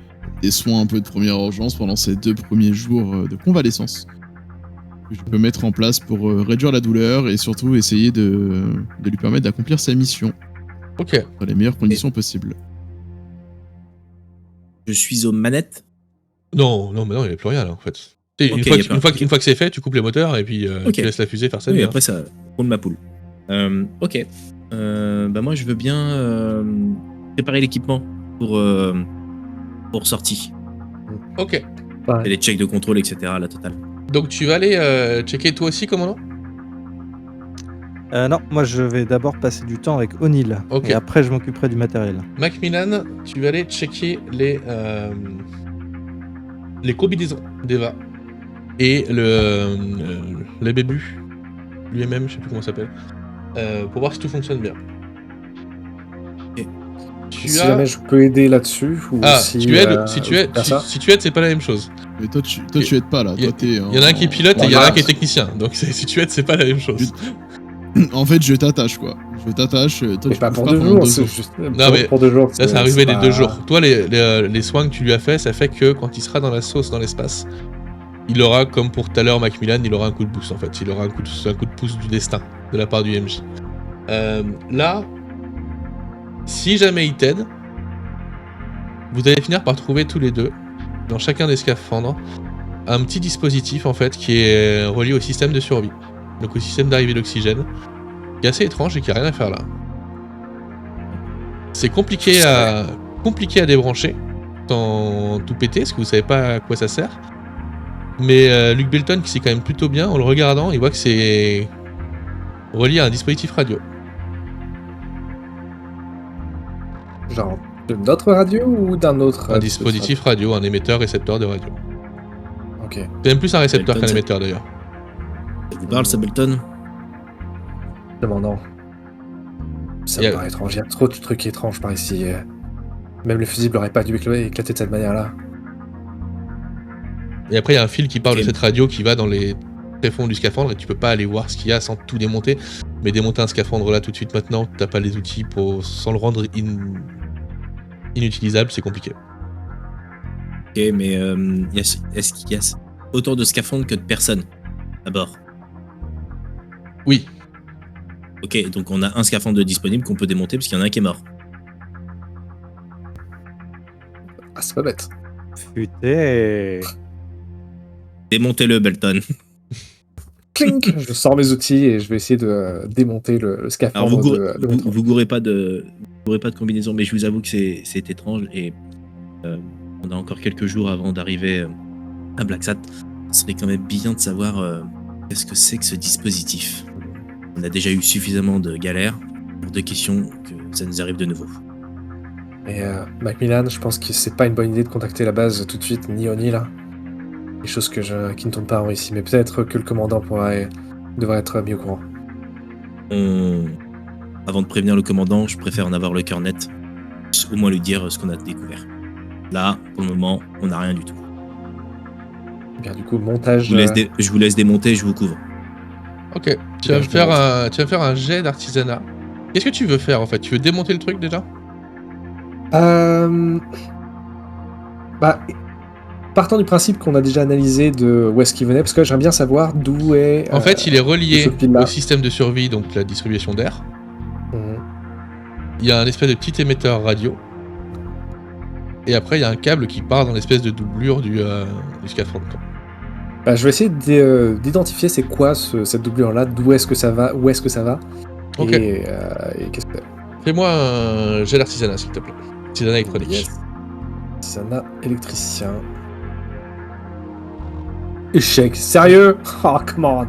soins un peu de première urgence pendant ces 2 premiers jours de convalescence que je peux mettre en place pour réduire la douleur et surtout essayer de lui permettre d'accomplir sa mission Ok. dans les meilleures conditions possibles. Je suis aux manettes. Non, mais non, il n'y a plus rien là en fait. Ok, Une y fois a que- pas- une fois que c'est fait, tu coupes les moteurs et puis Ok. tu laisses la fusée faire sa Oui, vie. après ça, roule ma poule. Ok. Bah moi, je veux bien préparer l'équipement pour sortie. Ok. Et les checks de contrôle, etc. La totale. Donc tu vas aller checker toi aussi, commandant? Non, moi je vais d'abord passer du temps avec O'Neill. Ok. Et après je m'occuperai du matériel. Macmillan, tu vas aller checker les combinaisons d'Eva et le bébu lui-même, je sais plus comment ça s'appelle, pour voir si tout fonctionne bien. Ok. Tu Si as... jamais je peux aider là-dessus, ou Ah, si tu aides, si tu aides, faire ça. si tu aides, c'est pas la même chose. Mais toi, tu aides pas là. Il y, Toi, t'es. il y en a un qui est pilote et il y en a un Voilà. qui est technicien. Donc si tu aides, c'est pas la même chose. En fait, je t'attache quoi. Je t'attache. Toi, Mais tu pas bouges pour pas 2 pendant jours, 2 c'est jours. juste. mais Pour 2 jours. Là, c'est arrivé c'est les pas- 2 jours. Toi, les soins que tu lui as fait, ça fait que quand il sera dans la sauce, dans l'espace, il aura, comme pour tout à l'heure, Macmillan, il aura un coup de boost en fait. Il aura un coup de pouce du destin de la part du MJ. Là, si jamais il t'aide, vous allez finir par trouver tous les deux, dans chacun des scaphandres, un petit dispositif en fait qui est relié au système de survie. Donc au système d'arrivée d'oxygène, qui est assez étrange et qui a rien à faire là. C'est compliqué à débrancher sans tout péter, parce que vous savez pas à quoi ça sert. Mais Luke Belton, qui sait quand même plutôt bien, en le regardant, il voit que c'est relié à un dispositif radio. Genre de notre radio ou d'un autre Un dispositif radio, un émetteur-récepteur de radio. Ok. C'est même plus un récepteur Belton, qu'un c'est- émetteur d'ailleurs. Ça vous parle, ça, Belton? Demandant. Ça Il y me a- paraît étrange. Il y a trop de trucs étranges par ici. Même le fusible aurait pas dû éclater de cette manière-là. Et après, il y a un fil qui parle Ok. de cette radio qui va dans les tréfonds du scaphandre et tu peux pas aller voir ce qu'il y a sans tout démonter. Mais démonter un scaphandre là tout de suite maintenant, t'as pas les outils sans le rendre inutilisable, c'est compliqué. Ok, mais est-ce qu'il y a autant de scaphandres que de personnes à bord? Oui, Ok, donc on a un scaphandre de disponible qu'on peut démonter parce qu'il y en a un qui est mort. Ah, c'est pas bête. Futé. Démontez-le, Belton. Clink. Je sors mes outils et je vais essayer de démonter le Alors scaphandre vous de mon vous gourrez pas de combinaison, mais je vous avoue que c'est étrange et on a encore quelques jours avant d'arriver à Black Sat. Ce serait quand même bien de savoir qu'est-ce que c'est que ce dispositif. On a déjà eu suffisamment de galères pour de questions que ça nous arrive de nouveau. Et Macmillan, je pense que c'est pas une bonne idée de contacter la base tout de suite, ni O'Neill. Là. Des choses qui ne tournent pas en ici, mais peut-être que le commandant devrait être mieux au courant. Avant de prévenir le commandant, je préfère en avoir le cœur net. Au moins lui dire ce qu'on a découvert. Là, pour le moment, on n'a rien du tout. Bien, du coup, montage. Je vous laisse démonter et je vous couvre. ok. Tu vas me faire un jet d'artisanat. Qu'est-ce que tu veux faire en fait? Tu veux démonter le truc déjà? Bah, partant du principe qu'on a déjà analysé de où est-ce qu'il venait, parce que j'aimerais bien savoir d'où est. En fait, il est relié ce fil-là. au système de survie, donc la distribution d'air. Mhm. Il y a un espèce de petit émetteur radio. Et après, il y a un câble qui part dans l'espèce de doublure du scaphandre. quoi. Bah, je vais essayer d'identifier c'est quoi cette doublure-là, d'où est-ce que ça va, où est-ce que ça va, Ok. et qu'est-ce que c'est. Fais-moi un jet d'artisanat, s'il te plaît. Artisanat électronique. Yes. Artisanat électricien. Échec, sérieux? Oh, come on.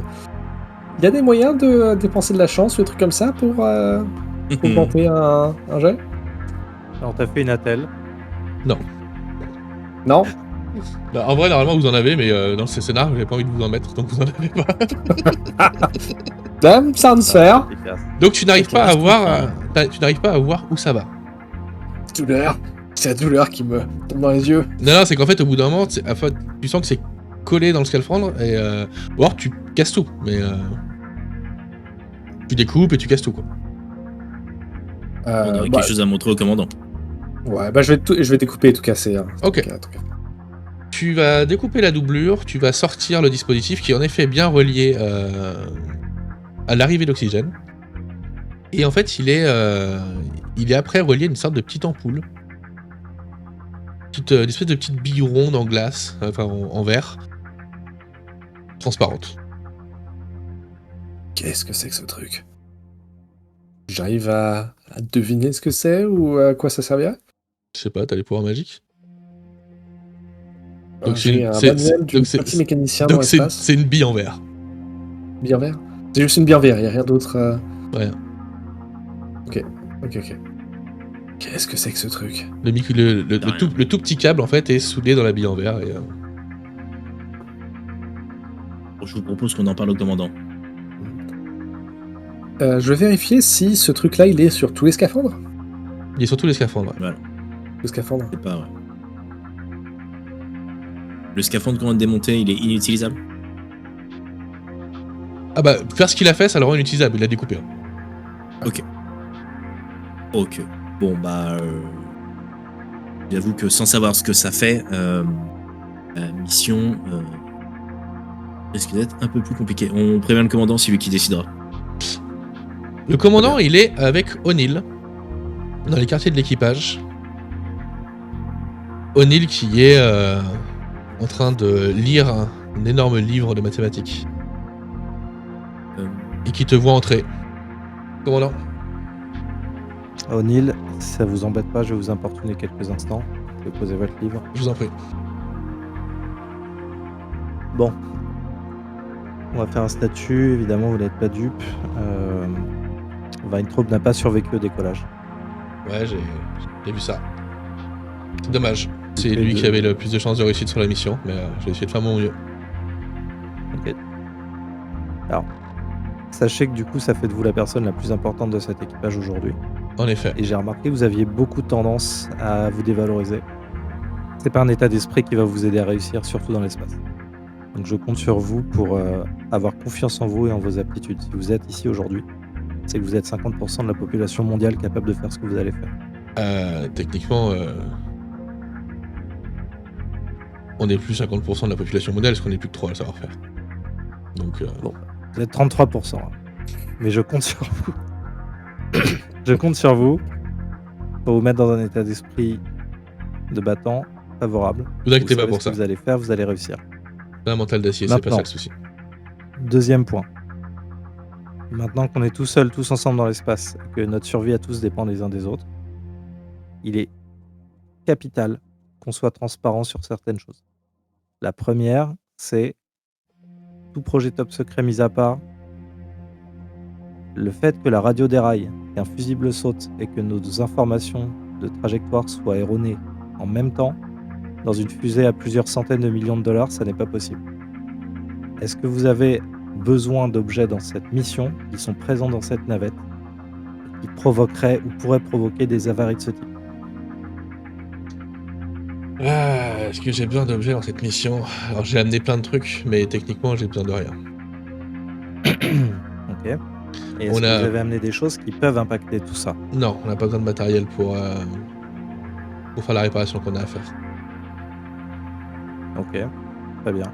Il y a des moyens de dépenser de la chance ou des trucs comme ça pour augmenter un jet? Alors, t'as fait une attelle. Non? Bah, en vrai, normalement, vous en avez, mais dans ce scénar, j'avais pas envie de vous en mettre, donc vous en avez pas. Damn, sounds fair. Efficace. Donc tu n'arrives Ok, pas à je voir, tu n'arrives pas à voir où ça va. Douleur. C'est la douleur qui me tombe dans les yeux. Non, c'est qu'en fait, au bout d'un moment, tu sens que c'est collé dans le scaphandre, et ou alors tu casses tout, mais tu découpes et tu casses tout, quoi. On aurait Bah, quelque chose à montrer au commandant. ouais, bah je vais découper et tout casser. Hein. Ok. En tout cas. Tu vas découper la doublure, tu vas sortir le dispositif qui est en effet bien relié à l'arrivée d'oxygène. Et en fait, il est après relié à une sorte de petite ampoule. Une espèce de petite bille ronde en glace, enfin en verre, transparente. Qu'est-ce que c'est que ce truc? J'arrive à deviner ce que c'est ou à quoi ça servirait? Je sais pas, t'as les pouvoirs magiques? Donc c'est j'ai une- un c'est- manuel du donc c'est- petit mécanicien dans Donc c'est l'espace. une bille en verre. Bien vert? C'est juste une bien vert, il n'y a rien d'autre. Ouais. Ok. Qu'est-ce que c'est que ce truc? Le tout petit câble en fait est soudé dans la bille en verre. Et, Je vous propose qu'on en parle au commandant. Je vais vérifier si ce truc-là il est sur tous les scaphandres. il est sur tous les scaphandres. Ouais. Le scaphandre. C'est pas vrai. Le scaphandre qu'on vient de démonter, il est inutilisable. Ah bah, faire ce qu'il a fait, ça le rend inutilisable, il l'a découpé. Hein. Ok. Bon, bah... J'avoue que sans savoir ce que ça fait, la mission risque d'être un peu plus compliquée. On prévient le commandant, c'est lui qui décidera. Le commandant, il est avec O'Neill, dans les quartiers de l'équipage. O'Neill qui est en train de lire un énorme livre de mathématiques. Et qui te voit entrer. Commandant. O'Neill, si ça vous embête pas, je vais vous importuner quelques instants. Vous pouvez poser votre livre. Je vous en prie. Bon. On va faire un statut, évidemment, vous n'êtes pas dupe. Weintraub n'a pas survécu au décollage. Ouais, j'ai vu ça. C'est dommage. C'est Et lui de- qui avait le plus de chances de réussite sur la mission, mais j'ai essayé de faire mon mieux. Ok. Alors, sachez que du coup, ça fait de vous la personne la plus importante de cet équipage aujourd'hui. En effet. Et j'ai remarqué que vous aviez beaucoup de tendance à vous dévaloriser. C'est pas un état d'esprit qui va vous aider à réussir, surtout dans l'espace. Donc je compte sur vous pour avoir confiance en vous et en vos aptitudes. Si vous êtes ici aujourd'hui, c'est que vous êtes 50% de la population mondiale capable de faire ce que vous allez faire. Techniquement, on est plus 50% de la population mondiale, parce qu'on est plus que 3 à le savoir faire. Donc, Bon. Vous êtes 33%. Hein. Mais je compte sur vous. Je compte sur vous pour vous mettre dans un état d'esprit de battant favorable. vous inquiétez Vous pas savez pour ce que ça. vous allez faire, vous allez réussir. C'est un mental d'acier, c'est pas Maintenant. ça le souci. Deuxième point. Maintenant qu'on est tout seuls, tous ensemble dans l'espace, et que notre survie à tous dépend les uns des autres, il est capital qu'on soit transparent sur certaines choses. La première, c'est tout projet top secret mis à part, le fait que la radio déraille, qu'un fusible saute et que nos informations de trajectoire soient erronées en même temps, dans une fusée à plusieurs centaines de millions de dollars, ça n'est pas possible. Est-ce que vous avez besoin d'objets dans cette mission qui sont présents dans cette navette qui provoqueraient ou pourraient provoquer des avaries de ce type? Est-ce que j'ai besoin d'objets dans cette mission? Alors j'ai amené plein de trucs, mais techniquement j'ai besoin de rien. Ok. Et est-ce On que a- vous avez amené des choses qui peuvent impacter tout ça? Non, on n'a pas besoin de matériel pour faire la réparation qu'on a à faire. Ok, très bien.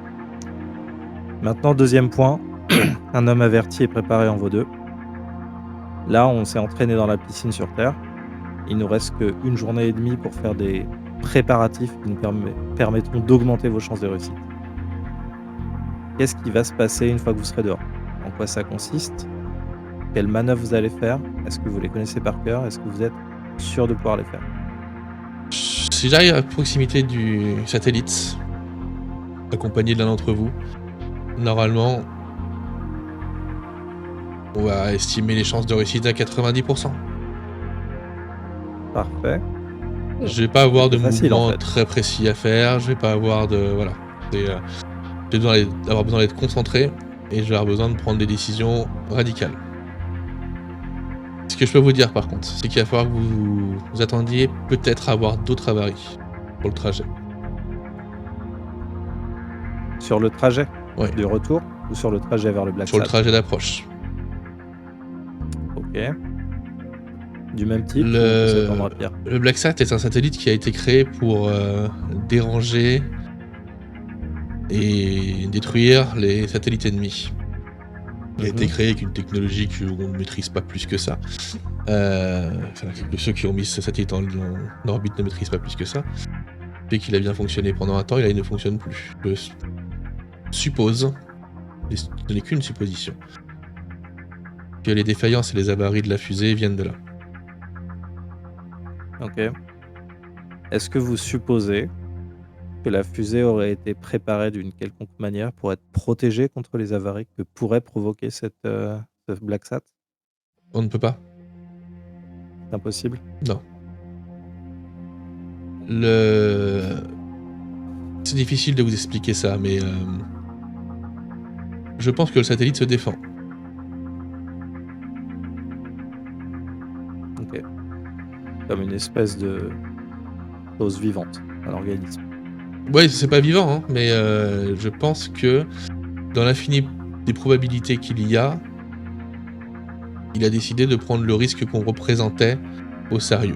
Maintenant, deuxième point. Un homme averti et préparé en vaut deux. Là, on s'est entraîné dans la piscine sur Terre. Il nous reste qu'une journée et demie pour faire des préparatifs qui nous permettront d'augmenter vos chances de réussite. Qu'est-ce qui va se passer une fois que vous serez dehors? En quoi ça consiste? Quelles manœuvres vous allez faire? Est-ce que vous les connaissez par cœur? Est-ce que vous êtes sûr de pouvoir les faire? Si j'arrive à proximité du satellite, accompagné de l'un d'entre vous, normalement, on va estimer les chances de réussite à 90%. Parfait. Je vais pas avoir de C'est facile, en mouvement fait. très précis à faire, je vais pas avoir de... Voilà. Je vais avoir besoin d'être concentré et je vais avoir besoin de prendre des décisions radicales. Ce que je peux vous dire par contre, c'est qu'il va falloir que vous attendiez peut-être à avoir d'autres avaries pour le trajet. Sur le trajet Ouais. du retour ou sur le trajet vers le Black Sur le Sat? trajet d'approche. Ok. Du même type ou Le- cet endroit pire? Le BlackSat est un satellite qui a été créé pour déranger et détruire les satellites ennemis. Il a été créé avec une technologie qu'on ne maîtrise pas plus que ça. Que ceux qui ont mis ce satellite en orbite ne maîtrisent pas plus que ça. Fait qu'il a bien fonctionné pendant un temps et là il ne fonctionne plus. Je suppose, ce n'est qu'une supposition, que les défaillances et les avaries de la fusée viennent de là. Ok. Est-ce que vous supposez que la fusée aurait été préparée d'une quelconque manière pour être protégée contre les avaries que pourrait provoquer ce Black Sat? On ne peut pas. C'est impossible. Non. C'est difficile de vous expliquer ça, mais je pense que le satellite se défend. Ok. Comme une espèce de chose vivante, un organisme. Ouais, c'est pas vivant, hein, mais je pense que dans l'infini des probabilités qu'il y a, il a décidé de prendre le risque qu'on représentait au sérieux.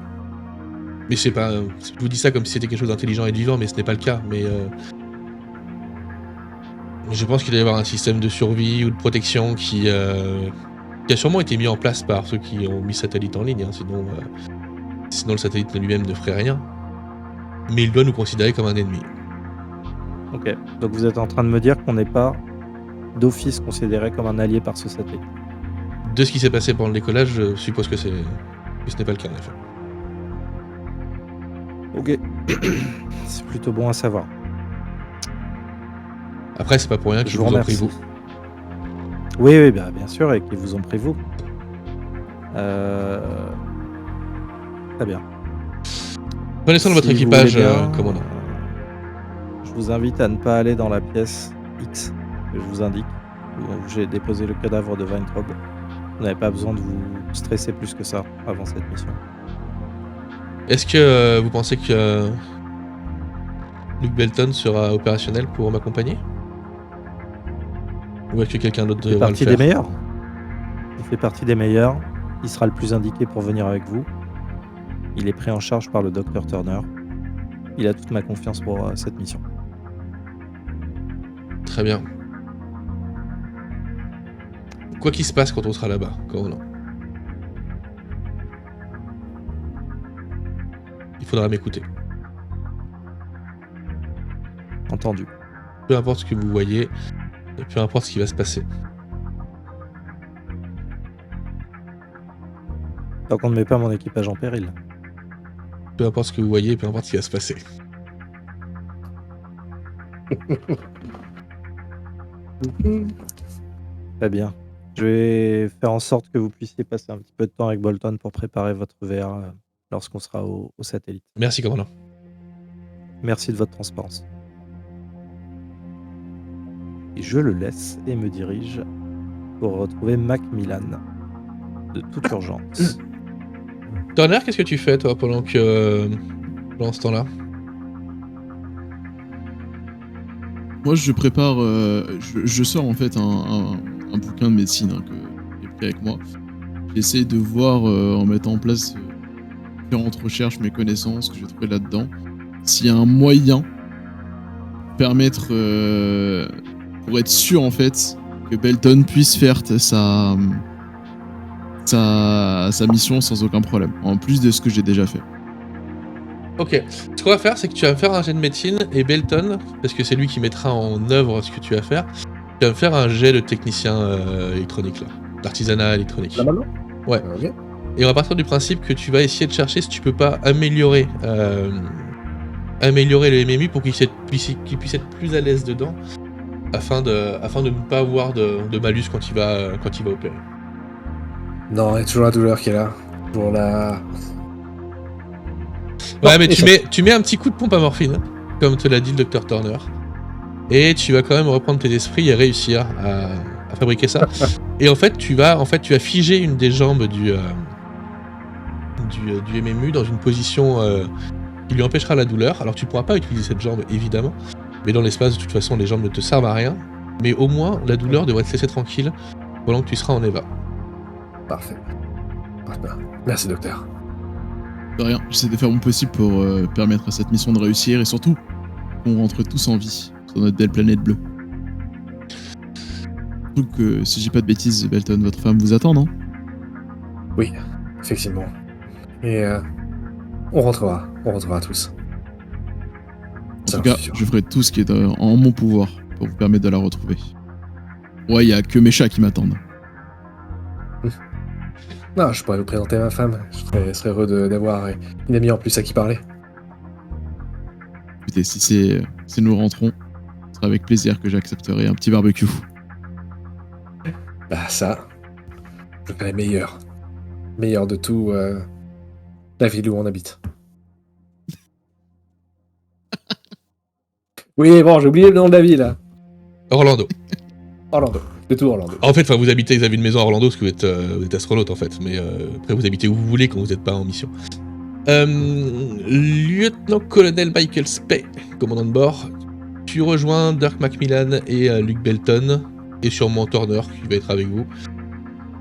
Mais c'est pas... Je vous dis ça comme si c'était quelque chose d'intelligent et de vivant, mais ce n'est pas le cas. Mais je pense qu'il doit y avoir un système de survie ou de protection qui a sûrement été mis en place par ceux qui ont mis satellite en ligne, hein, sinon le satellite lui-même ne ferait rien. Mais il doit nous considérer comme un ennemi. Ok. Donc vous êtes en train de me dire qu'on n'est pas d'office considéré comme un allié par ce satellite. De ce qui s'est passé pendant le décollage, je suppose que ce n'est pas le cas en effet. Ok. C'est plutôt bon à savoir. Après, c'est pas pour rien Je qu'ils vous vous ont pris remercie. vous. Oui, bien sûr, et qu'ils vous ont pris vous. Très bien. Prenez soin de votre Si vous équipage, voulez bien, commandant. Je vous invite à ne pas aller dans la pièce X que je vous indique, où j'ai déposé le cadavre de Weintraub. Vous n'avez pas besoin de vous stresser plus que ça avant cette mission. Est-ce que vous pensez que Luke Belton sera opérationnel pour m'accompagner? Ou est-ce que quelqu'un d'autre Il fait devra le partie faire? des meilleurs. Il fait partie des meilleurs. Il sera le plus indiqué pour venir avec vous. Il est pris en charge par le Dr Turner. Il a toute ma confiance pour cette mission. Très bien. Quoi qu'il se passe quand on sera là-bas, commandant. Il faudra m'écouter. Entendu. Peu importe ce que vous voyez, et peu importe ce qui va se passer. Tant qu'on ne met pas mon équipage en péril. Peu importe ce que vous voyez, peu importe ce qui va se passer. Très bien. Je vais faire en sorte que vous puissiez passer un petit peu de temps avec Bolton pour préparer votre VR lorsqu'on sera au satellite. Merci, commandant. Merci de votre transparence. Et je le laisse et me dirige pour retrouver Macmillan de toute urgence. Turner, qu'est-ce que tu fais, toi, pendant ce temps-là? Moi, je prépare. Je sors en fait un bouquin de médecine que j'ai pris avec moi. J'essaie de voir, en mettant en place différentes recherches, mes connaissances que j'ai trouvées là-dedans, s'il y a un moyen permettre, pour être sûr en fait que Belton puisse faire sa mission sans aucun problème, en plus de ce que j'ai déjà fait. Ok. Ce qu'on va faire, c'est que tu vas me faire un jet de médecine et Belton, parce que c'est lui qui mettra en œuvre ce que tu vas faire, tu vas me faire un jet de technicien électronique là, d'artisanat électronique. Là maintenant Ouais. Ok. Et on va partir du principe que tu vas essayer de chercher si tu peux pas améliorer le MMU pour qu'il puisse être plus à l'aise dedans, afin de ne pas avoir de malus quand il va opérer. Non, il y a toujours la douleur qui est là. Toujours la... Ouais, Non, mais et tu mets un petit coup de pompe à morphine, comme te l'a dit le Dr Turner, et tu vas quand même reprendre tes esprits et réussir à fabriquer ça. Et en fait, tu vas figer une des jambes du MMU dans une position qui lui empêchera la douleur. Alors tu pourras pas utiliser cette jambe évidemment, mais dans l'espace de toute façon les jambes ne te servent à rien. Mais au moins la douleur devrait te laisser tranquille pendant que tu seras en EVA. Parfait. Merci, docteur. De rien, j'essaie de faire mon possible pour permettre à cette mission de réussir et surtout qu'on rentre tous en vie sur notre belle planète bleue. Donc, si j'ai pas de bêtises, Belton, votre femme vous attend, non? Oui, effectivement. Et on rentrera tous. En Ça, tout cas, c'est sûr. je ferai tout ce qui est en mon pouvoir pour vous permettre de la retrouver. Ouais, il y a que mes chats qui m'attendent. Non, je pourrais vous présenter ma femme. Je serais heureux d'avoir une amie en plus à qui parler. Écoutez, si nous rentrons, ce sera avec plaisir que j'accepterai un petit barbecue. Bah ça, je ferai meilleur. Meilleur de tout la ville où on habite. Oui, bon, j'ai oublié le nom de la ville. Là. Orlando. Orlando. C'est tout Orlando. En fait, vous habitez, vous avez une maison à Orlando parce que vous êtes astronaute en fait, mais après vous habitez où vous voulez quand vous n'êtes pas en mission. Lieutenant-colonel Michael Spey, commandant de bord, tu rejoins Dirk Macmillan et Luke Belton, et sûrement Turner qui va être avec vous,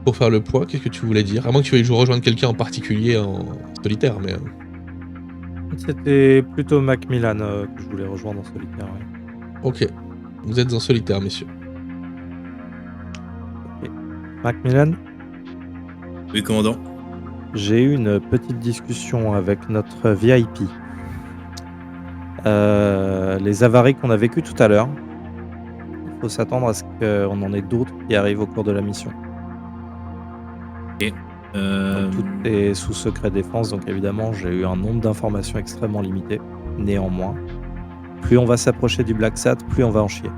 pour faire le point. Qu'est-ce que tu voulais dire? À moins que tu veuilles rejoindre quelqu'un en particulier en solitaire, mais... C'était plutôt Macmillan que je voulais rejoindre en solitaire. Ouais. Ok, vous êtes en solitaire, messieurs. Macmillan, Oui, commandant. j'ai eu une petite discussion avec notre VIP. Les avaries qu'on a vécues tout à l'heure, il faut s'attendre à ce qu'on en ait d'autres qui arrivent au cours de la mission. Donc, tout est sous secret défense, donc évidemment j'ai eu un nombre d'informations extrêmement limité. Néanmoins, plus on va s'approcher du Black Sat, plus on va en chier.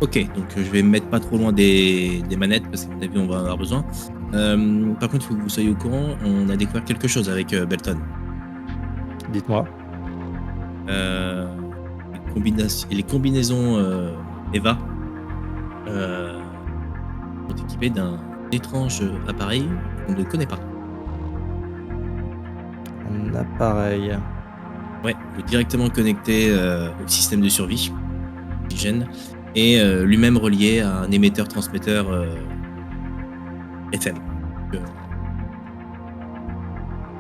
Ok, donc je vais me mettre pas trop loin des manettes parce qu'à mon avis on va en avoir besoin. Par contre, il faut que vous soyez au courant, on a découvert quelque chose avec Belton. Dites-moi. Les combinaisons EVA sont équipées d'un étrange appareil qu'on ne connaît pas. Un appareil. Ouais, directement connecté au système de survie, oxygène, et lui-même relié à un émetteur-transmetteur FM.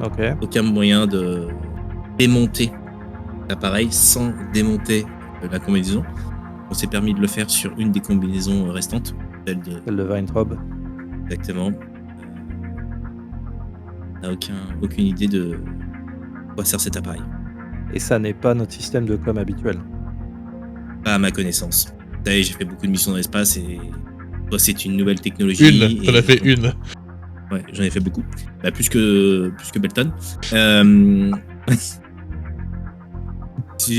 Ok. Aucun moyen de démonter l'appareil sans démonter la combinaison. On s'est permis de le faire sur une des combinaisons restantes, celle de Celle de Weintraub. exactement. On n'a aucune idée de quoi sert cet appareil. Et ça n'est pas notre système de com habituel. Pas à ma connaissance. Vous savez, j'ai fait beaucoup de missions dans l'espace et soit c'est une nouvelle technologie. T'en as fait une. Ouais, j'en ai fait beaucoup. Bah, plus que Belton.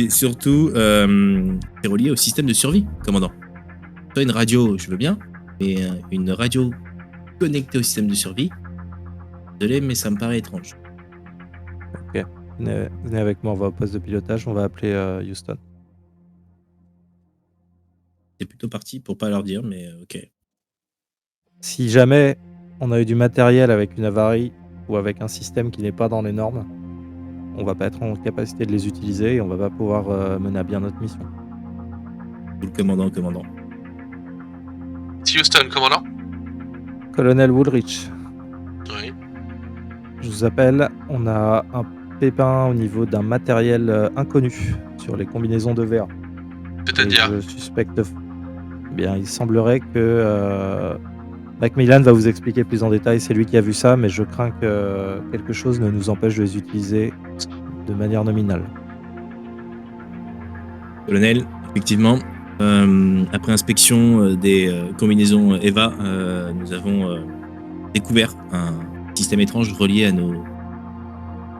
Surtout, c'est relié au système de survie, commandant. Toi, une radio, je veux bien, mais une radio connectée au système de survie, désolé, mais ça me paraît étrange. Venez avec moi, on va au poste de pilotage, on va appeler Houston. C'est plutôt parti pour pas leur dire, mais ok. Si jamais on a eu du matériel avec une avarie ou avec un système qui n'est pas dans les normes, on va pas être en capacité de les utiliser et on va pas pouvoir mener à bien notre mission. Tout le commandant. Houston, commandant. Colonel Woolrich, Oui. je vous appelle, on a un pépin au niveau d'un matériel inconnu sur les combinaisons de verre. C'est-à-dire, Et je suspecte. Bien, il semblerait que Macmillan va vous expliquer plus en détail. C'est lui qui a vu ça, mais je crains que quelque chose ne nous empêche de les utiliser de manière nominale. Colonel, effectivement, après inspection des combinaisons EVA, nous avons découvert un système étrange relié à nos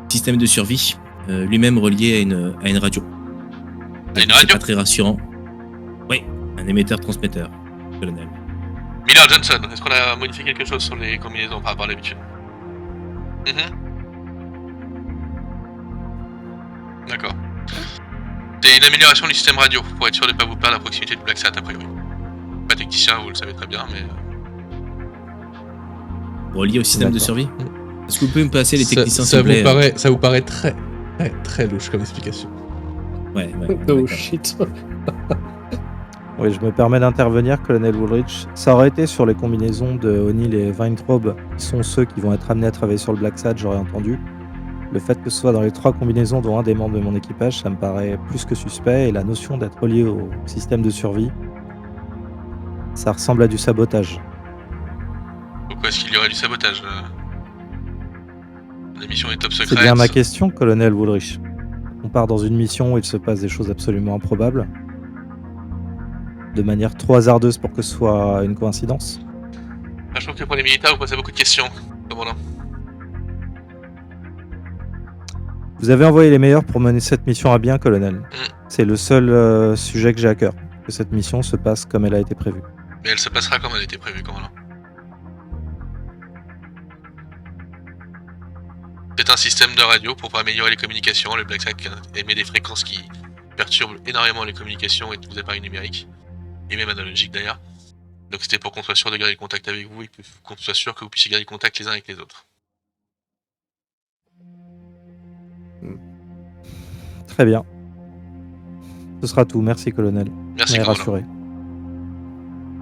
systèmes de survie, lui-même relié à une radio. À une C'est radio pas très rassurant. Oui, un émetteur-transmetteur, colonel. Miller Johnson, est-ce qu'on a modifié quelque chose sur les combinaisons par rapport à l'habitude? D'accord. C'est une amélioration du système radio pour être sûr de ne pas vous perdre à proximité du Black Sat a priori. Pas technicien, vous le savez très bien, mais. Relié au système de D'accord. survie. Est-ce que vous pouvez me passer les techniciens ça s'il vous plaît vous paraît très, très, très louche comme explication. Ouais, Oh d'accord. shit. Oui, je me permets d'intervenir, Colonel Woolrich. Ça aurait été sur les combinaisons de O'Neill et Weintraub, qui sont ceux qui vont être amenés à travailler sur le Black Sat, j'aurais entendu. Le fait que ce soit dans les 3 combinaisons dont un des membres de mon équipage, ça me paraît plus que suspect, et la notion d'être relié au système de survie, ça ressemble à du sabotage. Pourquoi est-ce qu'il y aurait du sabotage La mission est top secrète. C'est bien ma question, Colonel Woolrich. On part dans une mission où il se passe des choses absolument improbables, de manière trop hasardeuse pour que ce soit une coïncidence. Je trouve que pour les militaires, vous posez beaucoup de questions, commandant. Vous avez envoyé les meilleurs pour mener cette mission à bien, colonel. C'est le seul sujet que j'ai à cœur, que cette mission se passe comme elle a été prévue. Mais elle se passera comme elle était prévue, commandant. C'est un système de radio pour améliorer les communications. Le Black Sat émet des fréquences qui perturbent énormément les communications et tous les appareils numériques, et même analogiques d'ailleurs. Donc c'était pour qu'on soit sûr de garder le contact avec vous et qu'on soit sûr que vous puissiez garder le contact les uns avec les autres. Très bien. Ce sera tout, merci colonel. Merci, On est commandant. rassuré.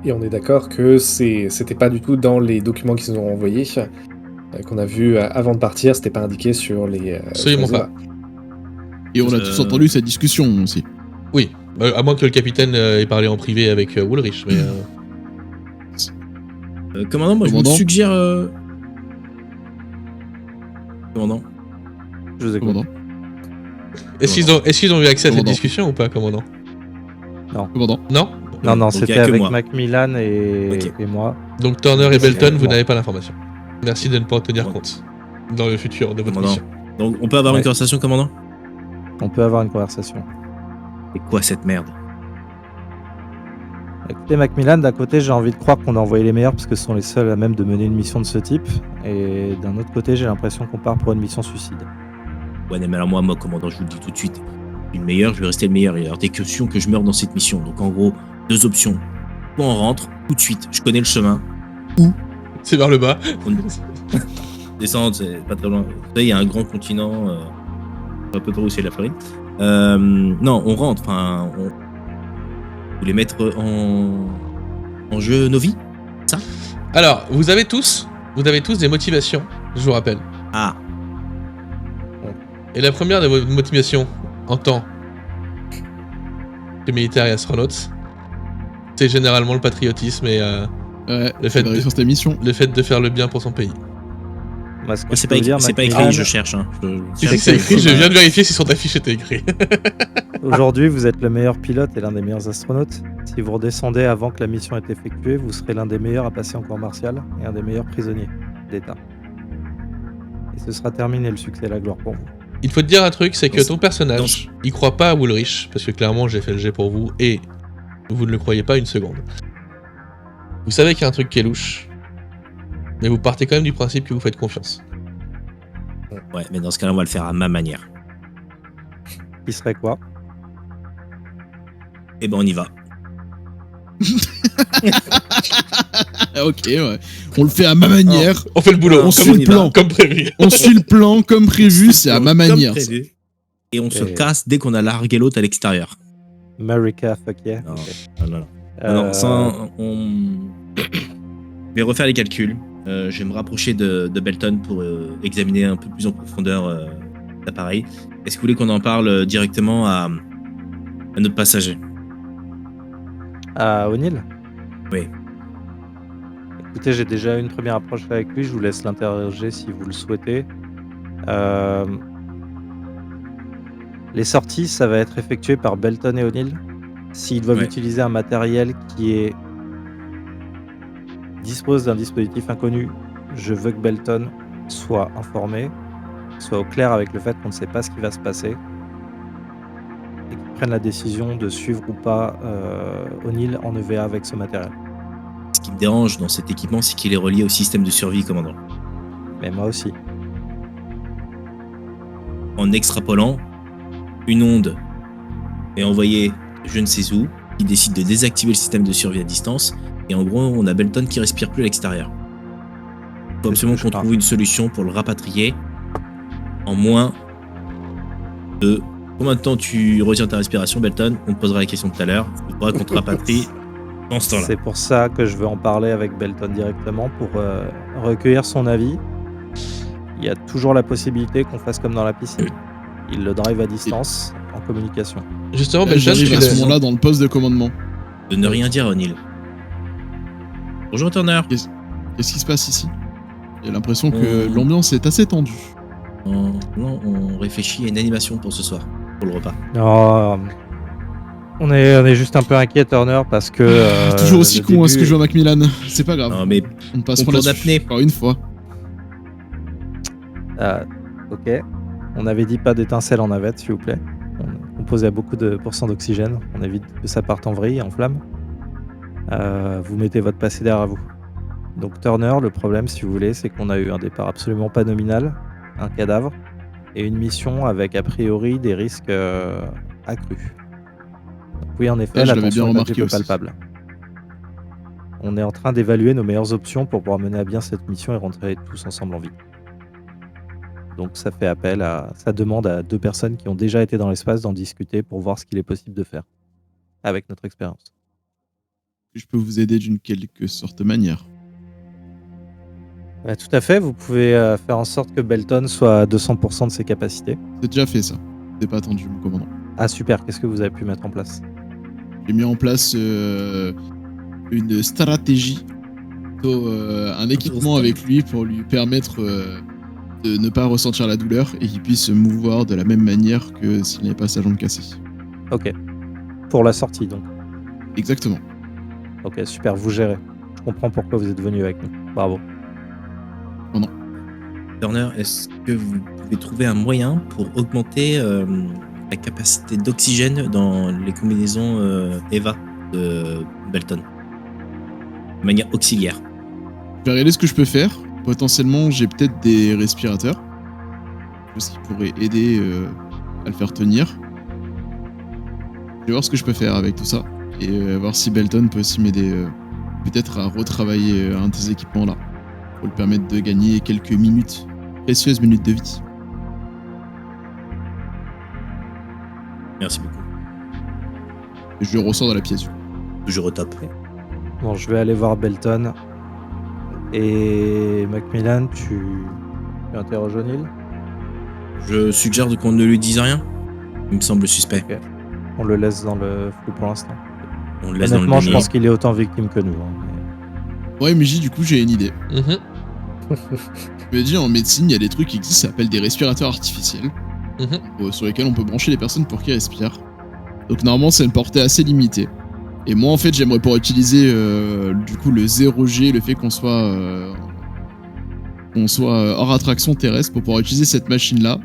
Et on est d'accord que c'était pas du tout dans les documents qu'ils nous ont envoyés, qu'on a vu avant de partir, c'était pas indiqué sur les. Absolument sur les pas. Et on a tous entendu cette discussion aussi. Oui, à moins que le capitaine ait parlé en privé avec Woolrich, mais... Commandant, moi je Commandant. vous suggère... Commandant. Je vous écoute. Commandant. Est-ce qu'ils ont eu accès à cette Commandant. discussion ou pas, commandant? Commandant. Non? Non, Donc, c'était il y a que avec moi. Macmillan et, Ok. et moi. Donc Turner et Belton, vous Bon. n'avez pas l'information. Merci de ne pas en tenir Bon. compte dans le futur de votre Commandant. mission. Donc on peut avoir Ouais. une conversation, commandant? On peut avoir une conversation. C'est quoi cette merde? Écoutez, Macmillan, d'un côté, j'ai envie de croire qu'on a envoyé les meilleurs parce que ce sont les seuls à même de mener une mission de ce type. Et d'un autre côté, j'ai l'impression qu'on part pour une mission suicide. Ouais, mais alors moi, commandant, je vous le dis tout de suite. Je suis le meilleur, je vais rester le meilleur. Il y a des questions que je meurs dans cette mission. Donc en gros, 2 options. Soit on rentre, tout de suite, je connais le chemin. C'est vers le bas. Descendre, c'est pas très loin. Vous savez, il y a un grand continent. Un peu trop où c'est la Floride. Non, on rentre. Enfin, on... Vous voulez mettre en jeu nos vies? Alors, vous avez tous des motivations, je vous rappelle. Ah, Et la première de vos motivations, en tant que militaire et astronaute, c'est généralement le patriotisme et Ouais, Le fait de de- réussir cette émission. le fait de faire le bien pour son pays. Moi, ce que moi, je c'est peux pas, vous dire, c'est pas Macmillan, écrit, je cherche. Hein. Si, C'est c'est que écrit, c'est- je viens de vérifier si sur ta fiche était écrit. Aujourd'hui, vous êtes le meilleur pilote et l'un des meilleurs astronautes. Si vous redescendez avant que la mission ait effectuée, vous serez l'un des meilleurs à passer en corps martial et un des meilleurs prisonniers d'État. Et ce sera terminé le succès et la gloire pour vous. Il faut te dire un truc, c'est que Dans- ton personnage, il croit pas à Woolrich, parce que clairement j'ai fait le jet pour vous, et vous ne le croyez pas une seconde. Vous savez qu'il y a un truc qui est louche, mais vous partez quand même du principe que vous faites confiance. Ouais, mais dans ce cas-là, on va le faire à ma manière. Qui serait quoi? Et ben, on y va. Ah, ok, ouais. On le fait à ma manière. On fait le boulot, On comme, suit le plan. comme prévu. On suit le plan comme prévu, c'est à ma Comme manière. prévu. Et on se Et- casse dès qu'on a largué l'autre à l'extérieur. America, fuck yeah. Non. Ok. Non, non, non. Euh, Non, ça, je vais refaire les calculs. Je vais me rapprocher de Belton pour examiner un peu plus en profondeur l'appareil. Est-ce que vous voulez qu'on en parle directement à Un autre passager. À O'Neill? Oui. Écoutez, j'ai déjà eu une première approche avec lui, je vous laisse l'interroger si vous le souhaitez. Les sorties, ça va être effectué par Belton et O'Neill. S'ils doivent Ouais. utiliser un matériel qui dispose d'un dispositif inconnu, je veux que Belton soit informé, soit au clair avec le fait qu'on ne sait pas ce qui va se passer et qu'ils prennent la décision de suivre ou pas O'Neill en EVA avec ce matériel. Ce qui me dérange dans cet équipement, c'est qu'il est relié au système de survie, commandant. Mais moi aussi. En extrapolant, une onde est envoyée je ne sais où, qui décide de désactiver le système de survie à distance, et en gros, on a Belton qui respire plus à l'extérieur. Il faut absolument qu'on trouve une solution pour le rapatrier en moins de... Combien de temps tu retiens ta respiration, Belton? On te posera la question tout à l'heure. Il faudra qu'on te rapatrie dans ce temps-là. C'est pour ça que je veux en parler avec Belton directement pour recueillir son avis. Il y a toujours la possibilité qu'on fasse comme dans la piscine. Il le drive à distance, en communication. Justement, Là, Belton, j'arrive tu à ce l'as- moment-là dans le poste de commandement. De ne rien dire, O'Neill. Bonjour, Turner. Qu'est-ce qui se passe ici? J'ai l'impression que On- l'ambiance est assez tendue. Non, on réfléchit à une animation pour ce soir, pour le repas. Oh, on est juste un peu inquiet, Turner, parce que... Toujours aussi le con à ce que début- je vois Macmillan. C'est pas grave. Non, mais On passe concours là-dessus. d'apnée. Encore une fois. Ok. On avait dit pas d'étincelles en navette, s'il vous plaît. On est composé à beaucoup de pourcents d'oxygène. On évite que ça parte en vrille, en flamme. Vous mettez votre passé derrière vous. Donc Turner, le problème, si vous voulez, c'est qu'on a eu un départ absolument pas nominal, un cadavre, et une mission avec a priori des risques accrus. Donc oui, en effet, Ça, je l'avais l'attention bien est un remarqué petit peu aussi. palpable. On est en train d'évaluer nos meilleures options pour pouvoir mener à bien cette mission et rentrer tous ensemble en vie. Donc ça fait appel à... Ça demande à 2 personnes qui ont déjà été dans l'espace d'en discuter pour voir ce qu'il est possible de faire avec notre expérience. Je peux vous aider d'une quelque sorte de manière. Tout à fait, vous pouvez faire en sorte que Belton soit à 200% de ses capacités. C'est déjà fait ça. C'est pas attendu, mon commandant. Ah super, qu'est-ce que vous avez pu mettre en place? J'ai mis en place une stratégie, plutôt, un équipement avec lui pour lui permettre de ne pas ressentir la douleur et qu'il puisse se mouvoir de la même manière que s'il n'avait pas sa jambe cassée. Ok. Pour la sortie donc. Exactement. Ok, super, vous gérez. Je comprends pourquoi vous êtes venu avec nous. Bravo. Turner, est-ce que vous pouvez trouver un moyen pour augmenter la capacité d'oxygène dans les combinaisons EVA de Belton de manière auxiliaire? Je vais regarder ce que je peux faire. Potentiellement, j'ai peut-être des respirateurs. Ce qui pourrait aider à le faire tenir. Je vais voir ce que je peux faire avec tout ça. Et voir si Belton peut aussi m'aider peut-être à retravailler un de ces équipements-là. Pour lui permettre de gagner quelques minutes, précieuses minutes de vie. Merci beaucoup. Et je le ressors dans la pièce. Toujours au top. Bon, je vais aller voir Belton. Et Macmillan, tu interroges O'Neill? Je suggère qu'on ne lui dise rien. Il me semble suspect. On le laisse dans le flou pour l'instant. On le laisse dans le Honnêtement, je déni. pense qu'il est autant victime que nous. hein, mais- Ouais, MJ, du coup, j'ai une idée. Mhm. Je me dis, en médecine, il y a des trucs qui existent, ça s'appelle des respirateurs artificiels, sur lesquels on peut brancher les personnes pour qu'ils respirent. Donc normalement, c'est une portée assez limitée. Et moi, en fait, j'aimerais pouvoir utiliser du coup le 0G, le fait qu'on soit hors attraction terrestre pour pouvoir utiliser cette machine-là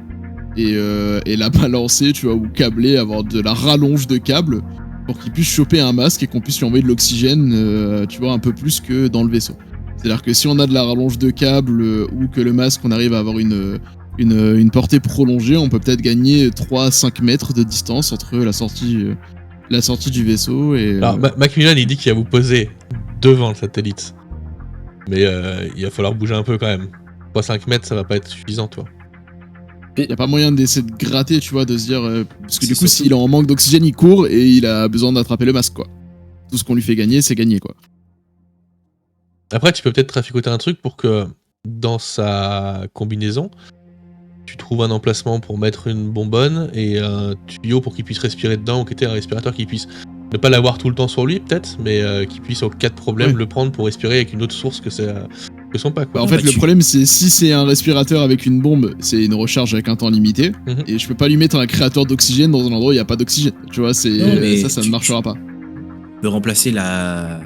et la balancer, tu vois, ou câbler, avoir de la rallonge de câble pour qu'il puisse choper un masque et qu'on puisse lui envoyer de l'oxygène, tu vois, un peu plus que dans le vaisseau. C'est-à-dire que si on a de la rallonge de câble ou que le masque, on arrive à avoir une portée prolongée, on peut peut-être gagner 3 à 5 mètres de distance entre la sortie du vaisseau et... Alors, Macmillan, il dit qu'il va vous poser devant le satellite. Mais il va falloir bouger un peu quand même. 3-5 mètres, ça va pas être suffisant, toi. Il n'y a pas moyen d'essayer de gratter, tu vois, de se dire... parce que C'est du coup, surtout- s'il est en manque d'oxygène, il court et il a besoin d'attraper le masque, quoi. Tout ce qu'on lui fait gagner, c'est gagner, quoi. Après, tu peux peut-être traficoter un truc pour que dans sa combinaison, tu trouves un emplacement pour mettre une bonbonne et un tuyau pour qu'il puisse respirer dedans, ou qu'il y ait un respirateur qui puisse ne pas l'avoir tout le temps sur lui peut-être, mais qu'il puisse au cas de problème le prendre pour respirer avec une autre source que son pack. Bah, en fait, le problème, c'est si c'est un respirateur avec une bombe, c'est une recharge avec un temps limité, et je peux pas lui mettre un créateur d'oxygène dans un endroit où il y a pas d'oxygène. Tu vois, ça ne marchera pas. Tu peux remplacer la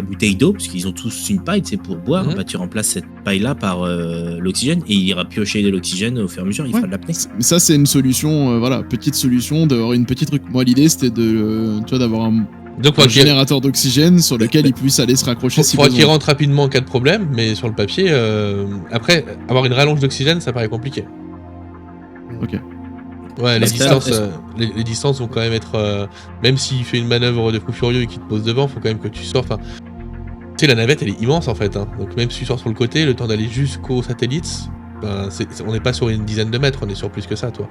bouteille d'eau, parce qu'ils ont tous une paille, pour boire. Bah, tu remplaces cette paille-là par l'oxygène, et il ira piocher de l'oxygène au fur et à mesure, il fera de l'apnée. Mais ça, c'est une solution, petite solution, d'avoir une petite truc. Moi, l'idée, c'était d'avoir un générateur d'oxygène sur lequel il puisse aller se raccrocher si besoin. Qu'il rentre rapidement en cas de problème, mais sur le papier, après, avoir une rallonge d'oxygène, ça paraît compliqué. Ok. Ouais, les distances vont quand même être... même s'il fait une manœuvre de fou furieux et qu'il te pose devant, faut quand même que tu sors... Tu sais, la navette, elle est immense, en fait. Donc même si tu sors sur le côté, le temps d'aller jusqu'au satellite, on n'est pas sur une dizaine de mètres, on est sur plus que ça, toi.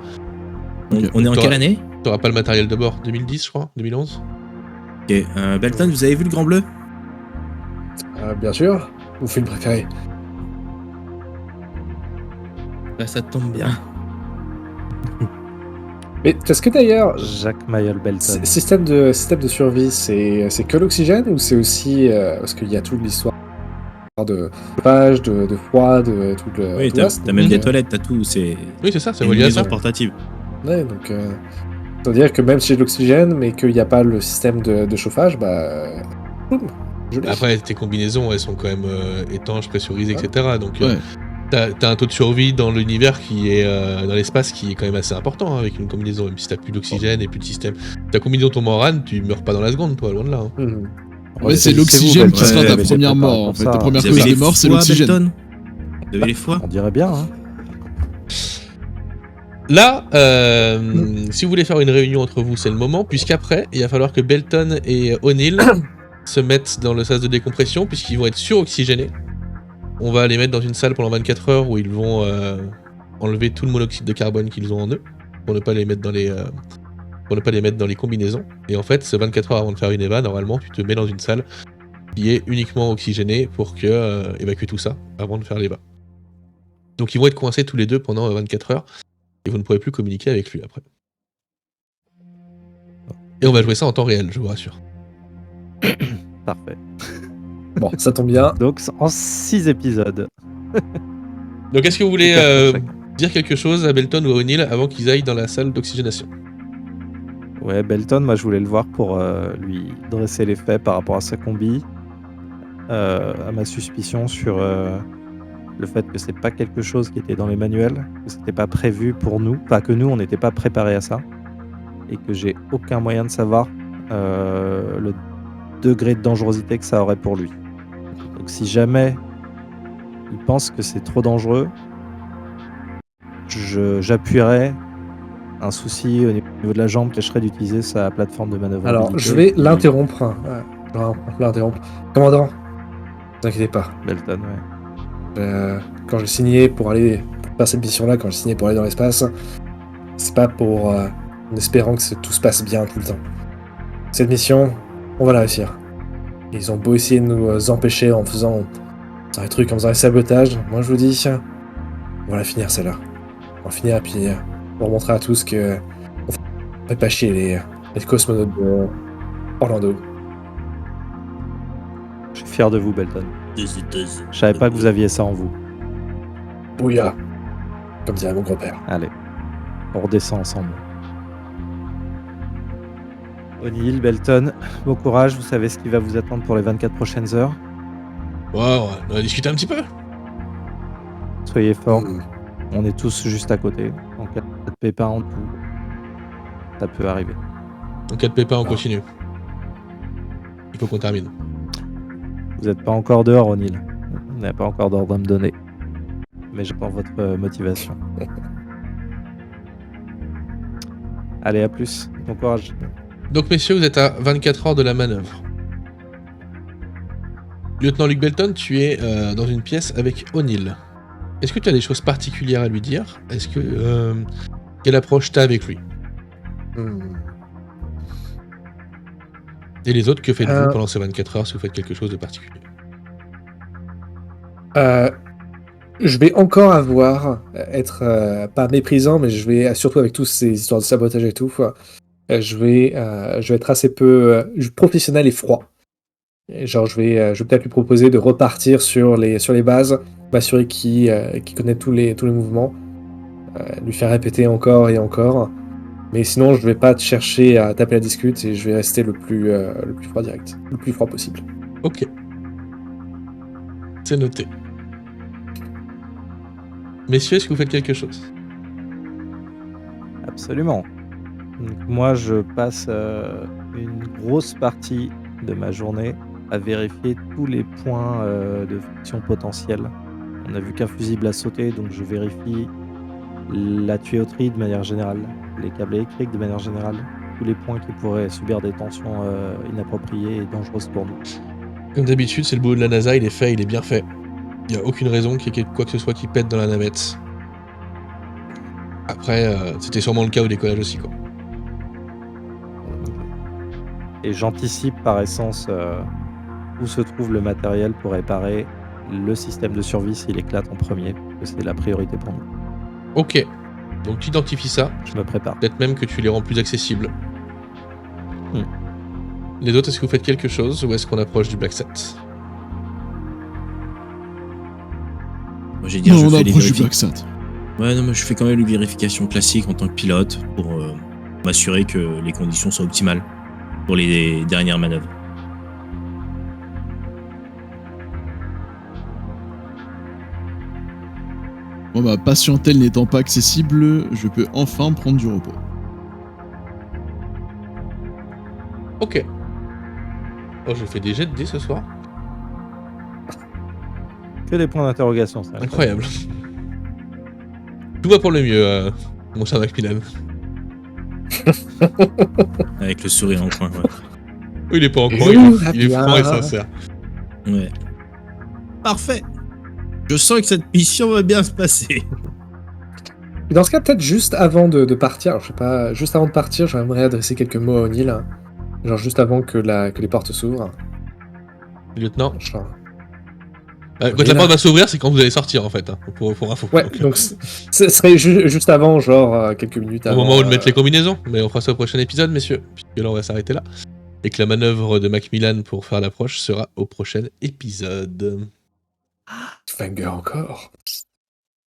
On est en quelle année ? T'auras pas le matériel de bord. 2010, je crois 2011 ? Ok. Belton, vous avez vu le Grand Bleu ? Bien sûr. Vous film préféré ? Bah, ça tombe bien. Mais est-ce que d'ailleurs, Jacques Mayol Belton. système de survie, c'est que l'oxygène ou c'est aussi parce qu'il y a toute l'histoire de chauffage, de froid, de tout le. Oui, tout t'as même des toilettes, t'as tout. Oui, c'est ça, c'est une relié à ça. maison portative. Ouais, donc c'est-à-dire que même si j'ai de l'oxygène, mais qu'il n'y a pas le système de chauffage, boum, joli. Après, tes combinaisons, elles sont quand même étanches, pressurisées, etc. Donc, t'as un taux de survie dans l'univers qui est dans l'espace qui est quand même assez important avec une combinaison, même si t'as plus d'oxygène et plus de système. Ta combinaison tombe en rade, tu meurs pas dans la seconde, toi, loin de là. Ouais, c'est l'oxygène qui sera ta première mort, en fait. Ta première cause de mort, c'est l'oxygène. Vous avez les foies ? On dirait bien, Là, si vous voulez faire une réunion entre vous, c'est le moment, puisqu'après, il va falloir que Belton et O'Neill se mettent dans le sas de décompression, puisqu'ils vont être suroxygénés. On va les mettre dans une salle pendant 24 heures où ils vont enlever tout le monoxyde de carbone qu'ils ont en eux, pour ne pas les mettre dans les combinaisons. Et en fait, ces 24 heures avant de faire une EVA, normalement, tu te mets dans une salle qui est uniquement oxygénée pour évacuer tout ça avant de faire l'EVA. Donc ils vont être coincés tous les deux pendant 24 heures. Et vous ne pourrez plus communiquer avec lui après. Et on va jouer ça en temps réel, je vous rassure. Parfait. Bon, ça tombe bien. Donc en 6 épisodes. Donc est-ce que vous voulez dire quelque chose à Belton ou à O'Neill avant qu'ils aillent dans la salle d'oxygénation ? Ouais, Belton, moi je voulais le voir pour lui dresser les faits par rapport à sa combi, à ma suspicion sur le fait que c'est pas quelque chose qui était dans les manuels, que c'était pas prévu pour nous, pas que nous on n'était pas préparés à ça, et que j'ai aucun moyen de savoir le degré de dangerosité que ça aurait pour lui. Donc si jamais il pense que c'est trop dangereux, j'appuierai un souci au niveau de la jambe qui empêcherait d'utiliser sa plateforme de manœuvrabilité. Alors, je vais l'interrompre. Commandant, ne vous inquiétez pas. Belton, ouais. Quand j'ai signé pour faire cette mission-là, quand j'ai signé pour aller dans l'espace, c'est pas pour en espérant que tout se passe bien tout le temps. Cette mission, on va la réussir. Ils ont beau essayer de nous empêcher en faisant des trucs, en faisant des sabotages. Moi, je vous dis, on va la finir celle-là. On va finir et puis on va montrer à tous que on fait pas chier les cosmonautes de Orlando. Je suis fier de vous, Belton. Je savais pas que vous aviez ça en vous. Bouya, comme dirait mon grand-père. Allez, on redescend ensemble. O'Neill, Belton, bon courage, vous savez ce qui va vous attendre pour les 24 prochaines heures. Ouais, on va discuter un petit peu. Soyez forts, on est tous juste à côté. En cas de pépin en tout, ça peut arriver. En cas de pépin, on continue. Il faut qu'on termine. Vous n'êtes pas encore dehors, O'Neill. Vous n'avez pas encore d'ordre à me donner. Mais j'attends votre motivation. Allez, à plus. Bon courage. Donc, messieurs, vous êtes à 24 heures de la manœuvre. Lieutenant Luc Belton, tu es dans une pièce avec O'Neill. Est-ce que tu as des choses particulières à lui dire ? Est-ce que... quelle approche t'as avec lui ? Et les autres, que faites-vous pendant ces 24 heures si vous faites quelque chose de particulier ? Je vais encore être pas méprisant, mais je vais, surtout avec tous ces histoires de sabotage et tout, je vais être assez peu professionnel et froid. Et genre, je vais peut-être lui proposer de repartir sur les bases, m'assurer qu'il connaît tous les mouvements, lui faire répéter encore et encore. Mais sinon, je vais pas te chercher à taper la discute et je vais rester le plus froid direct, le plus froid possible. Ok. C'est noté. Messieurs, est-ce que vous faites quelque chose? Absolument. Donc, moi, je passe une grosse partie de ma journée à vérifier tous les points de friction potentiels. On a vu qu'un fusible a sauté, donc je vérifie la tuyauterie de manière générale, les câbles électriques de manière générale, tous les points qui pourraient subir des tensions inappropriées et dangereuses pour nous. Comme d'habitude, c'est le boulot de la NASA, il est fait, il est bien fait. Il n'y a aucune raison qu'il y ait quoi que ce soit qui pète dans la navette. Après, c'était sûrement le cas au décollage aussi, quoi. Et j'anticipe par essence où se trouve le matériel pour réparer le système de survie s'il éclate en premier, parce que c'est la priorité pour nous. Ok. Donc tu identifies ça. Je me prépare. Peut-être même que tu les rends plus accessibles. Les autres, est-ce que vous faites quelque chose ou est-ce qu'on approche du Black Set? Moi, j'ai dit, Non, je on fais les approche du vérifi- Black Sat. Ouais, non, mais je fais quand même une vérification classique en tant que pilote pour m'assurer que les conditions sont optimales pour les dernières manœuvres. Bon bah, patientèle n'étant pas accessible, je peux enfin prendre du repos. Ok. Oh, je fais des jets de dés ce soir. Que des points d'interrogation, ça. Incroyable. Tout va pour le mieux, mon cher Macmillan. Avec le sourire en coin, ouais. Oui, il est pas en coin, Tout il est va franc et bien. sincère. Ouais. Parfait. Je sens que cette mission va bien se passer. Et dans ce cas, peut-être juste avant de partir, alors, je sais pas, juste avant de partir, j'aimerais adresser quelques mots à O'Neill. Genre juste avant que les portes s'ouvrent. Lieutenant. Genre, Quand la porte va s'ouvrir, c'est quand vous allez sortir en fait, hein, pour info. ouais, donc ce serait juste avant, genre quelques minutes Au avant. moment où de mettre les combinaisons, mais on fera ça au prochain épisode, messieurs, puisque là on va s'arrêter là. Et que la manœuvre de Macmillan pour faire l'approche sera au prochain épisode. Fanger encore.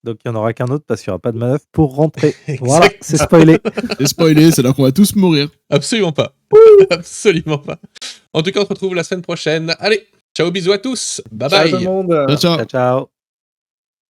Donc il n'y en aura qu'un autre parce qu'il n'y aura pas de manœuvre pour rentrer. Voilà, c'est spoilé. C'est spoilé, c'est là qu'on va tous mourir. Absolument pas. Absolument pas. En tout cas, on se retrouve la semaine prochaine. Allez, ciao, bisous à tous. Bye Ciao bye. tout le monde. Ciao, ciao. Ciao, ciao.